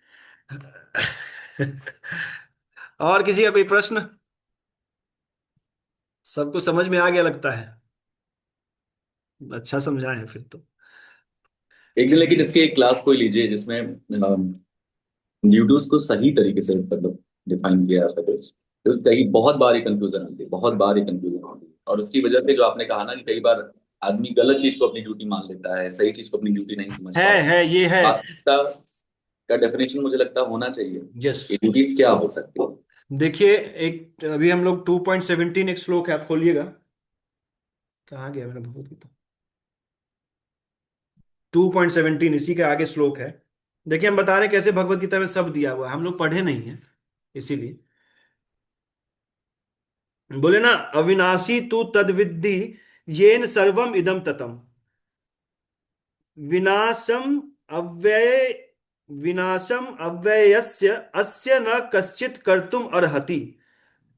और किसी का कोई प्रश्न? सबको समझ में आ गया लगता है। अच्छा समझाए हैं फिर तो। एक दिन ठीक। लेकिन इसकी एक क्लास कोई लीजिए जिसमें ड्यूटीज को सही तरीके से मतलब डिफाइन किया जाता है। तो कई बहुत बार ये कंफ्यूजन आती है, बहुत बार ये कंफ्यूजन आती है, और उसकी वजह से जो आपने कहा ना कि कई बार आदमी गलत चीज को अपनी ड्यूटी मान लेता है, सही चीज को अपनी ड्यूटी नहीं समझ पाता। है ये है। वास्तविकता का डेफिनेशन मुझे लगता है होना चाहिए यस। कि ड्यूटीज क्या हो सकती है। देखिए, एक अभी हम लोग 2.17 एक श्लोक है, आप खोलिएगा। कहाँ गया मेरा भगवत गीता? 2.17 इसी के आगे श्लोक है। देखिए, हम बता रहे हैं कैसे भगवत गीता में सब दिया हुआ है, हम लोग पढ़े नहीं है इसीलिए। बोले ना, अविनाशी तू तद्विद्धि येन सर्वम इदम ततम, विनाशम अव्यय, विनाशम अव्ययस्य अस्य न कश्चित कर्तुम अर्हति।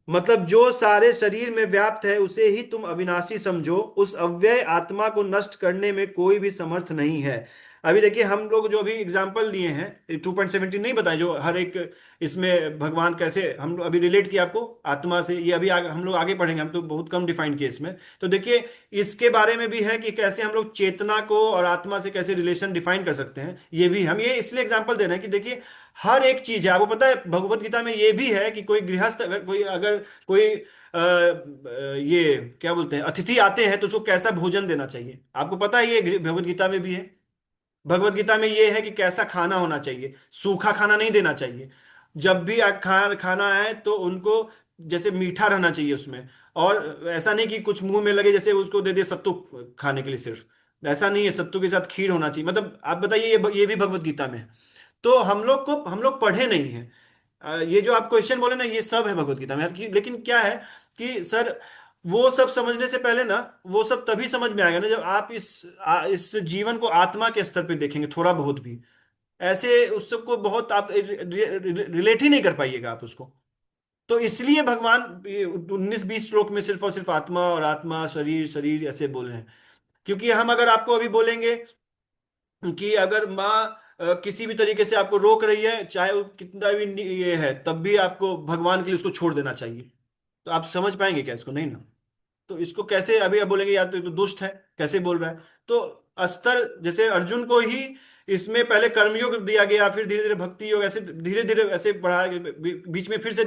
मतलब जो सारे शरीर में व्याप्त है उसे ही तुम अविनाशी समझो, उस अव्यय आत्मा को नष्ट करने में कोई भी समर्थ नहीं है। अभी देखिए, हम लोग जो अभी एग्जाम्पल दिए हैं, 2.17 नहीं बताए, जो हर एक इसमें भगवान कैसे, हम अभी रिलेट किया आपको आत्मा से, ये अभी हम लोग आगे पढ़ेंगे, हम तो बहुत कम डिफाइन किए इसमें। तो देखिए, इसके बारे में भी है कि कैसे हम लोग चेतना को और आत्मा से कैसे रिलेशन डिफाइन कर सकते हैं, ये भी हम ये इसलिए एग्जाम्पल दे रहे हैं कि देखिए, हर एक चीज है। आपको पता है भगवत गीता में ये भी है कि कोई गृहस्थ, अगर कोई ये क्या बोलते हैं, अतिथि आते हैं तो उसको कैसा भोजन देना चाहिए, आपको पता है, ये भगवत गीता में भी है। भगवत गीता में ये है कि कैसा खाना होना चाहिए, सूखा खाना नहीं देना चाहिए। जब भी खाना है तो उनको जैसे मीठा रहना चाहिए उसमें, और ऐसा नहीं कि कुछ मुंह में लगे, जैसे उसको दे दे सत्तू खाने के लिए सिर्फ, ऐसा नहीं है। सत्तू के साथ खीर होना चाहिए। मतलब आप बताइए, ये भी भगवत गीता में है। तो हम लोग पढ़े नहीं हैं। ये जो आप क्वेश्चन बोले ना, ये सब है भगवत गीता में, लेकिन क्या है कि सर, वो सब समझने से पहले ना, वो सब तभी समझ में आएगा ना जब आप इस जीवन को आत्मा के स्तर पे देखेंगे थोड़ा बहुत भी। ऐसे उस सबको बहुत आप रिलेट ही नहीं कर पाइएगा आप उसको। तो इसलिए भगवान 19-20 श्लोक में सिर्फ और सिर्फ आत्मा और आत्मा, शरीर शरीर ऐसे बोले हैं। क्योंकि हम अगर आपको अभी बोलेंगे कि अगर माँ किसी भी तरीके से आपको रोक रही है, चाहे वो कितना भी ये है, तब भी आपको भगवान के लिए उसको छोड़ देना चाहिए। तो आप समझ पाएंगे क्या इसको? नहीं ना। तो इसको कैसे अभी आप बोलेंगे यार तो ये तो दुष्ट है, कैसे बोल रहा है? तो अस्तर, जैसे अर्जुन को ही इसमें पहले कर्मयोग दिया गया, फिर धीरे धीरे भक्ति योग, ऐसे धीरे धीरे ऐसे बढ़ाया गया, बीच में फिर से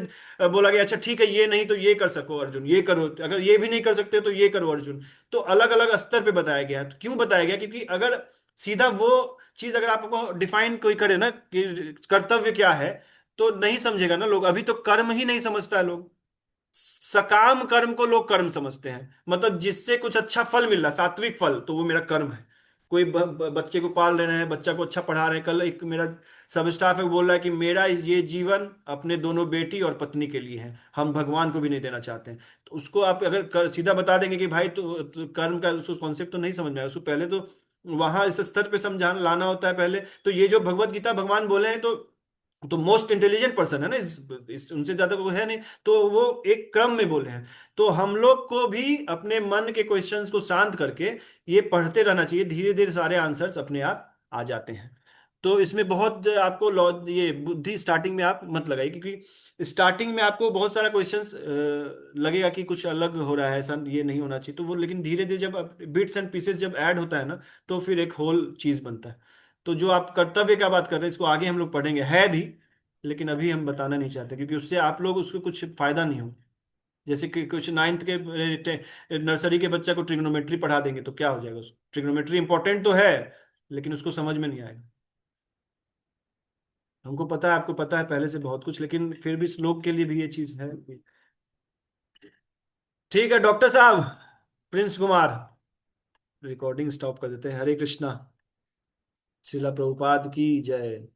बोला गया अच्छा ठीक है, ये नहीं तो ये कर सको अर्जुन, ये करो, अगर ये भी नहीं कर सकते तो ये करो अर्जुन। तो अलग अलग स्तर पे बताया गया। तो क्यों बताया गया? क्योंकि अगर सीधा वो चीज अगर आपको डिफाइन कोई करे ना कि कर्तव्य क्या है, तो नहीं समझेगा ना लोग। अभी तो कर्म ही नहीं समझता है लोग। सकाम कर्म को लोग कर्म समझते हैं, मतलब जिससे कुछ अच्छा फल मिल रहा, सात्विक फल, तो वो मेरा कर्म है। कोई बच्चे को पाल रहे हैं, बच्चा को अच्छा पढ़ा रहे हैं। कल एक मेरा सब स्टाफ है, वो बोल रहा है कि मेरा ये जीवन अपने दोनों बेटी और पत्नी के लिए है, हम भगवान को भी नहीं देना चाहते हैं। तो उसको आप अगर सीधा बता देंगे कि भाई तो कर्म का उसको कॉन्सेप्ट तो नहीं समझ में आया, उसको पहले तो वहां इस स्तर पे समझाना लाना होता है पहले। तो ये जो भगवत गीता भगवान बोले हैं, तो मोस्ट इंटेलिजेंट पर्सन है ना, उनसे ज्यादा कोई है नहीं। तो वो एक क्रम में बोले हैं। तो हम लोग को भी अपने मन के क्वेश्चंस को शांत करके ये पढ़ते रहना चाहिए, धीरे धीरे सारे आंसर्स अपने आप आ जाते हैं। तो इसमें बहुत आपको ये बुद्धि स्टार्टिंग में आप मत लगाइए, क्योंकि स्टार्टिंग में आपको बहुत सारा क्वेश्चंस लगेगा कि कुछ अलग हो रहा है, ऐसा ये नहीं होना चाहिए। तो वो लेकिन धीरे धीरे जब बिट्स एंड पीसेस जब ऐड होता है ना, तो फिर एक होल चीज बनता है। तो जो आप कर्तव्य का बात कर रहे हैं, इसको आगे हम लोग पढ़ेंगे है भी, लेकिन अभी हम बताना नहीं चाहते, क्योंकि उससे आप लोग उसको कुछ फायदा नहीं हो। जैसे कि कुछ नाइन्थ के नर्सरी के बच्चा को ट्रिग्नोमेट्री पढ़ा देंगे तो क्या हो जाएगा? उसको ट्रिग्नोमेट्री इंपॉर्टेंट तो है, लेकिन उसको समझ में नहीं आएगा। हमको पता है, आपको पता है पहले से बहुत कुछ, लेकिन फिर भी श्लोक के लिए भी ये चीज है। ठीक है डॉक्टर साहब, प्रिंस कुमार, रिकॉर्डिंग स्टॉप कर देते हैं। हरे कृष्णा। श्रीला प्रभुपाद की जय।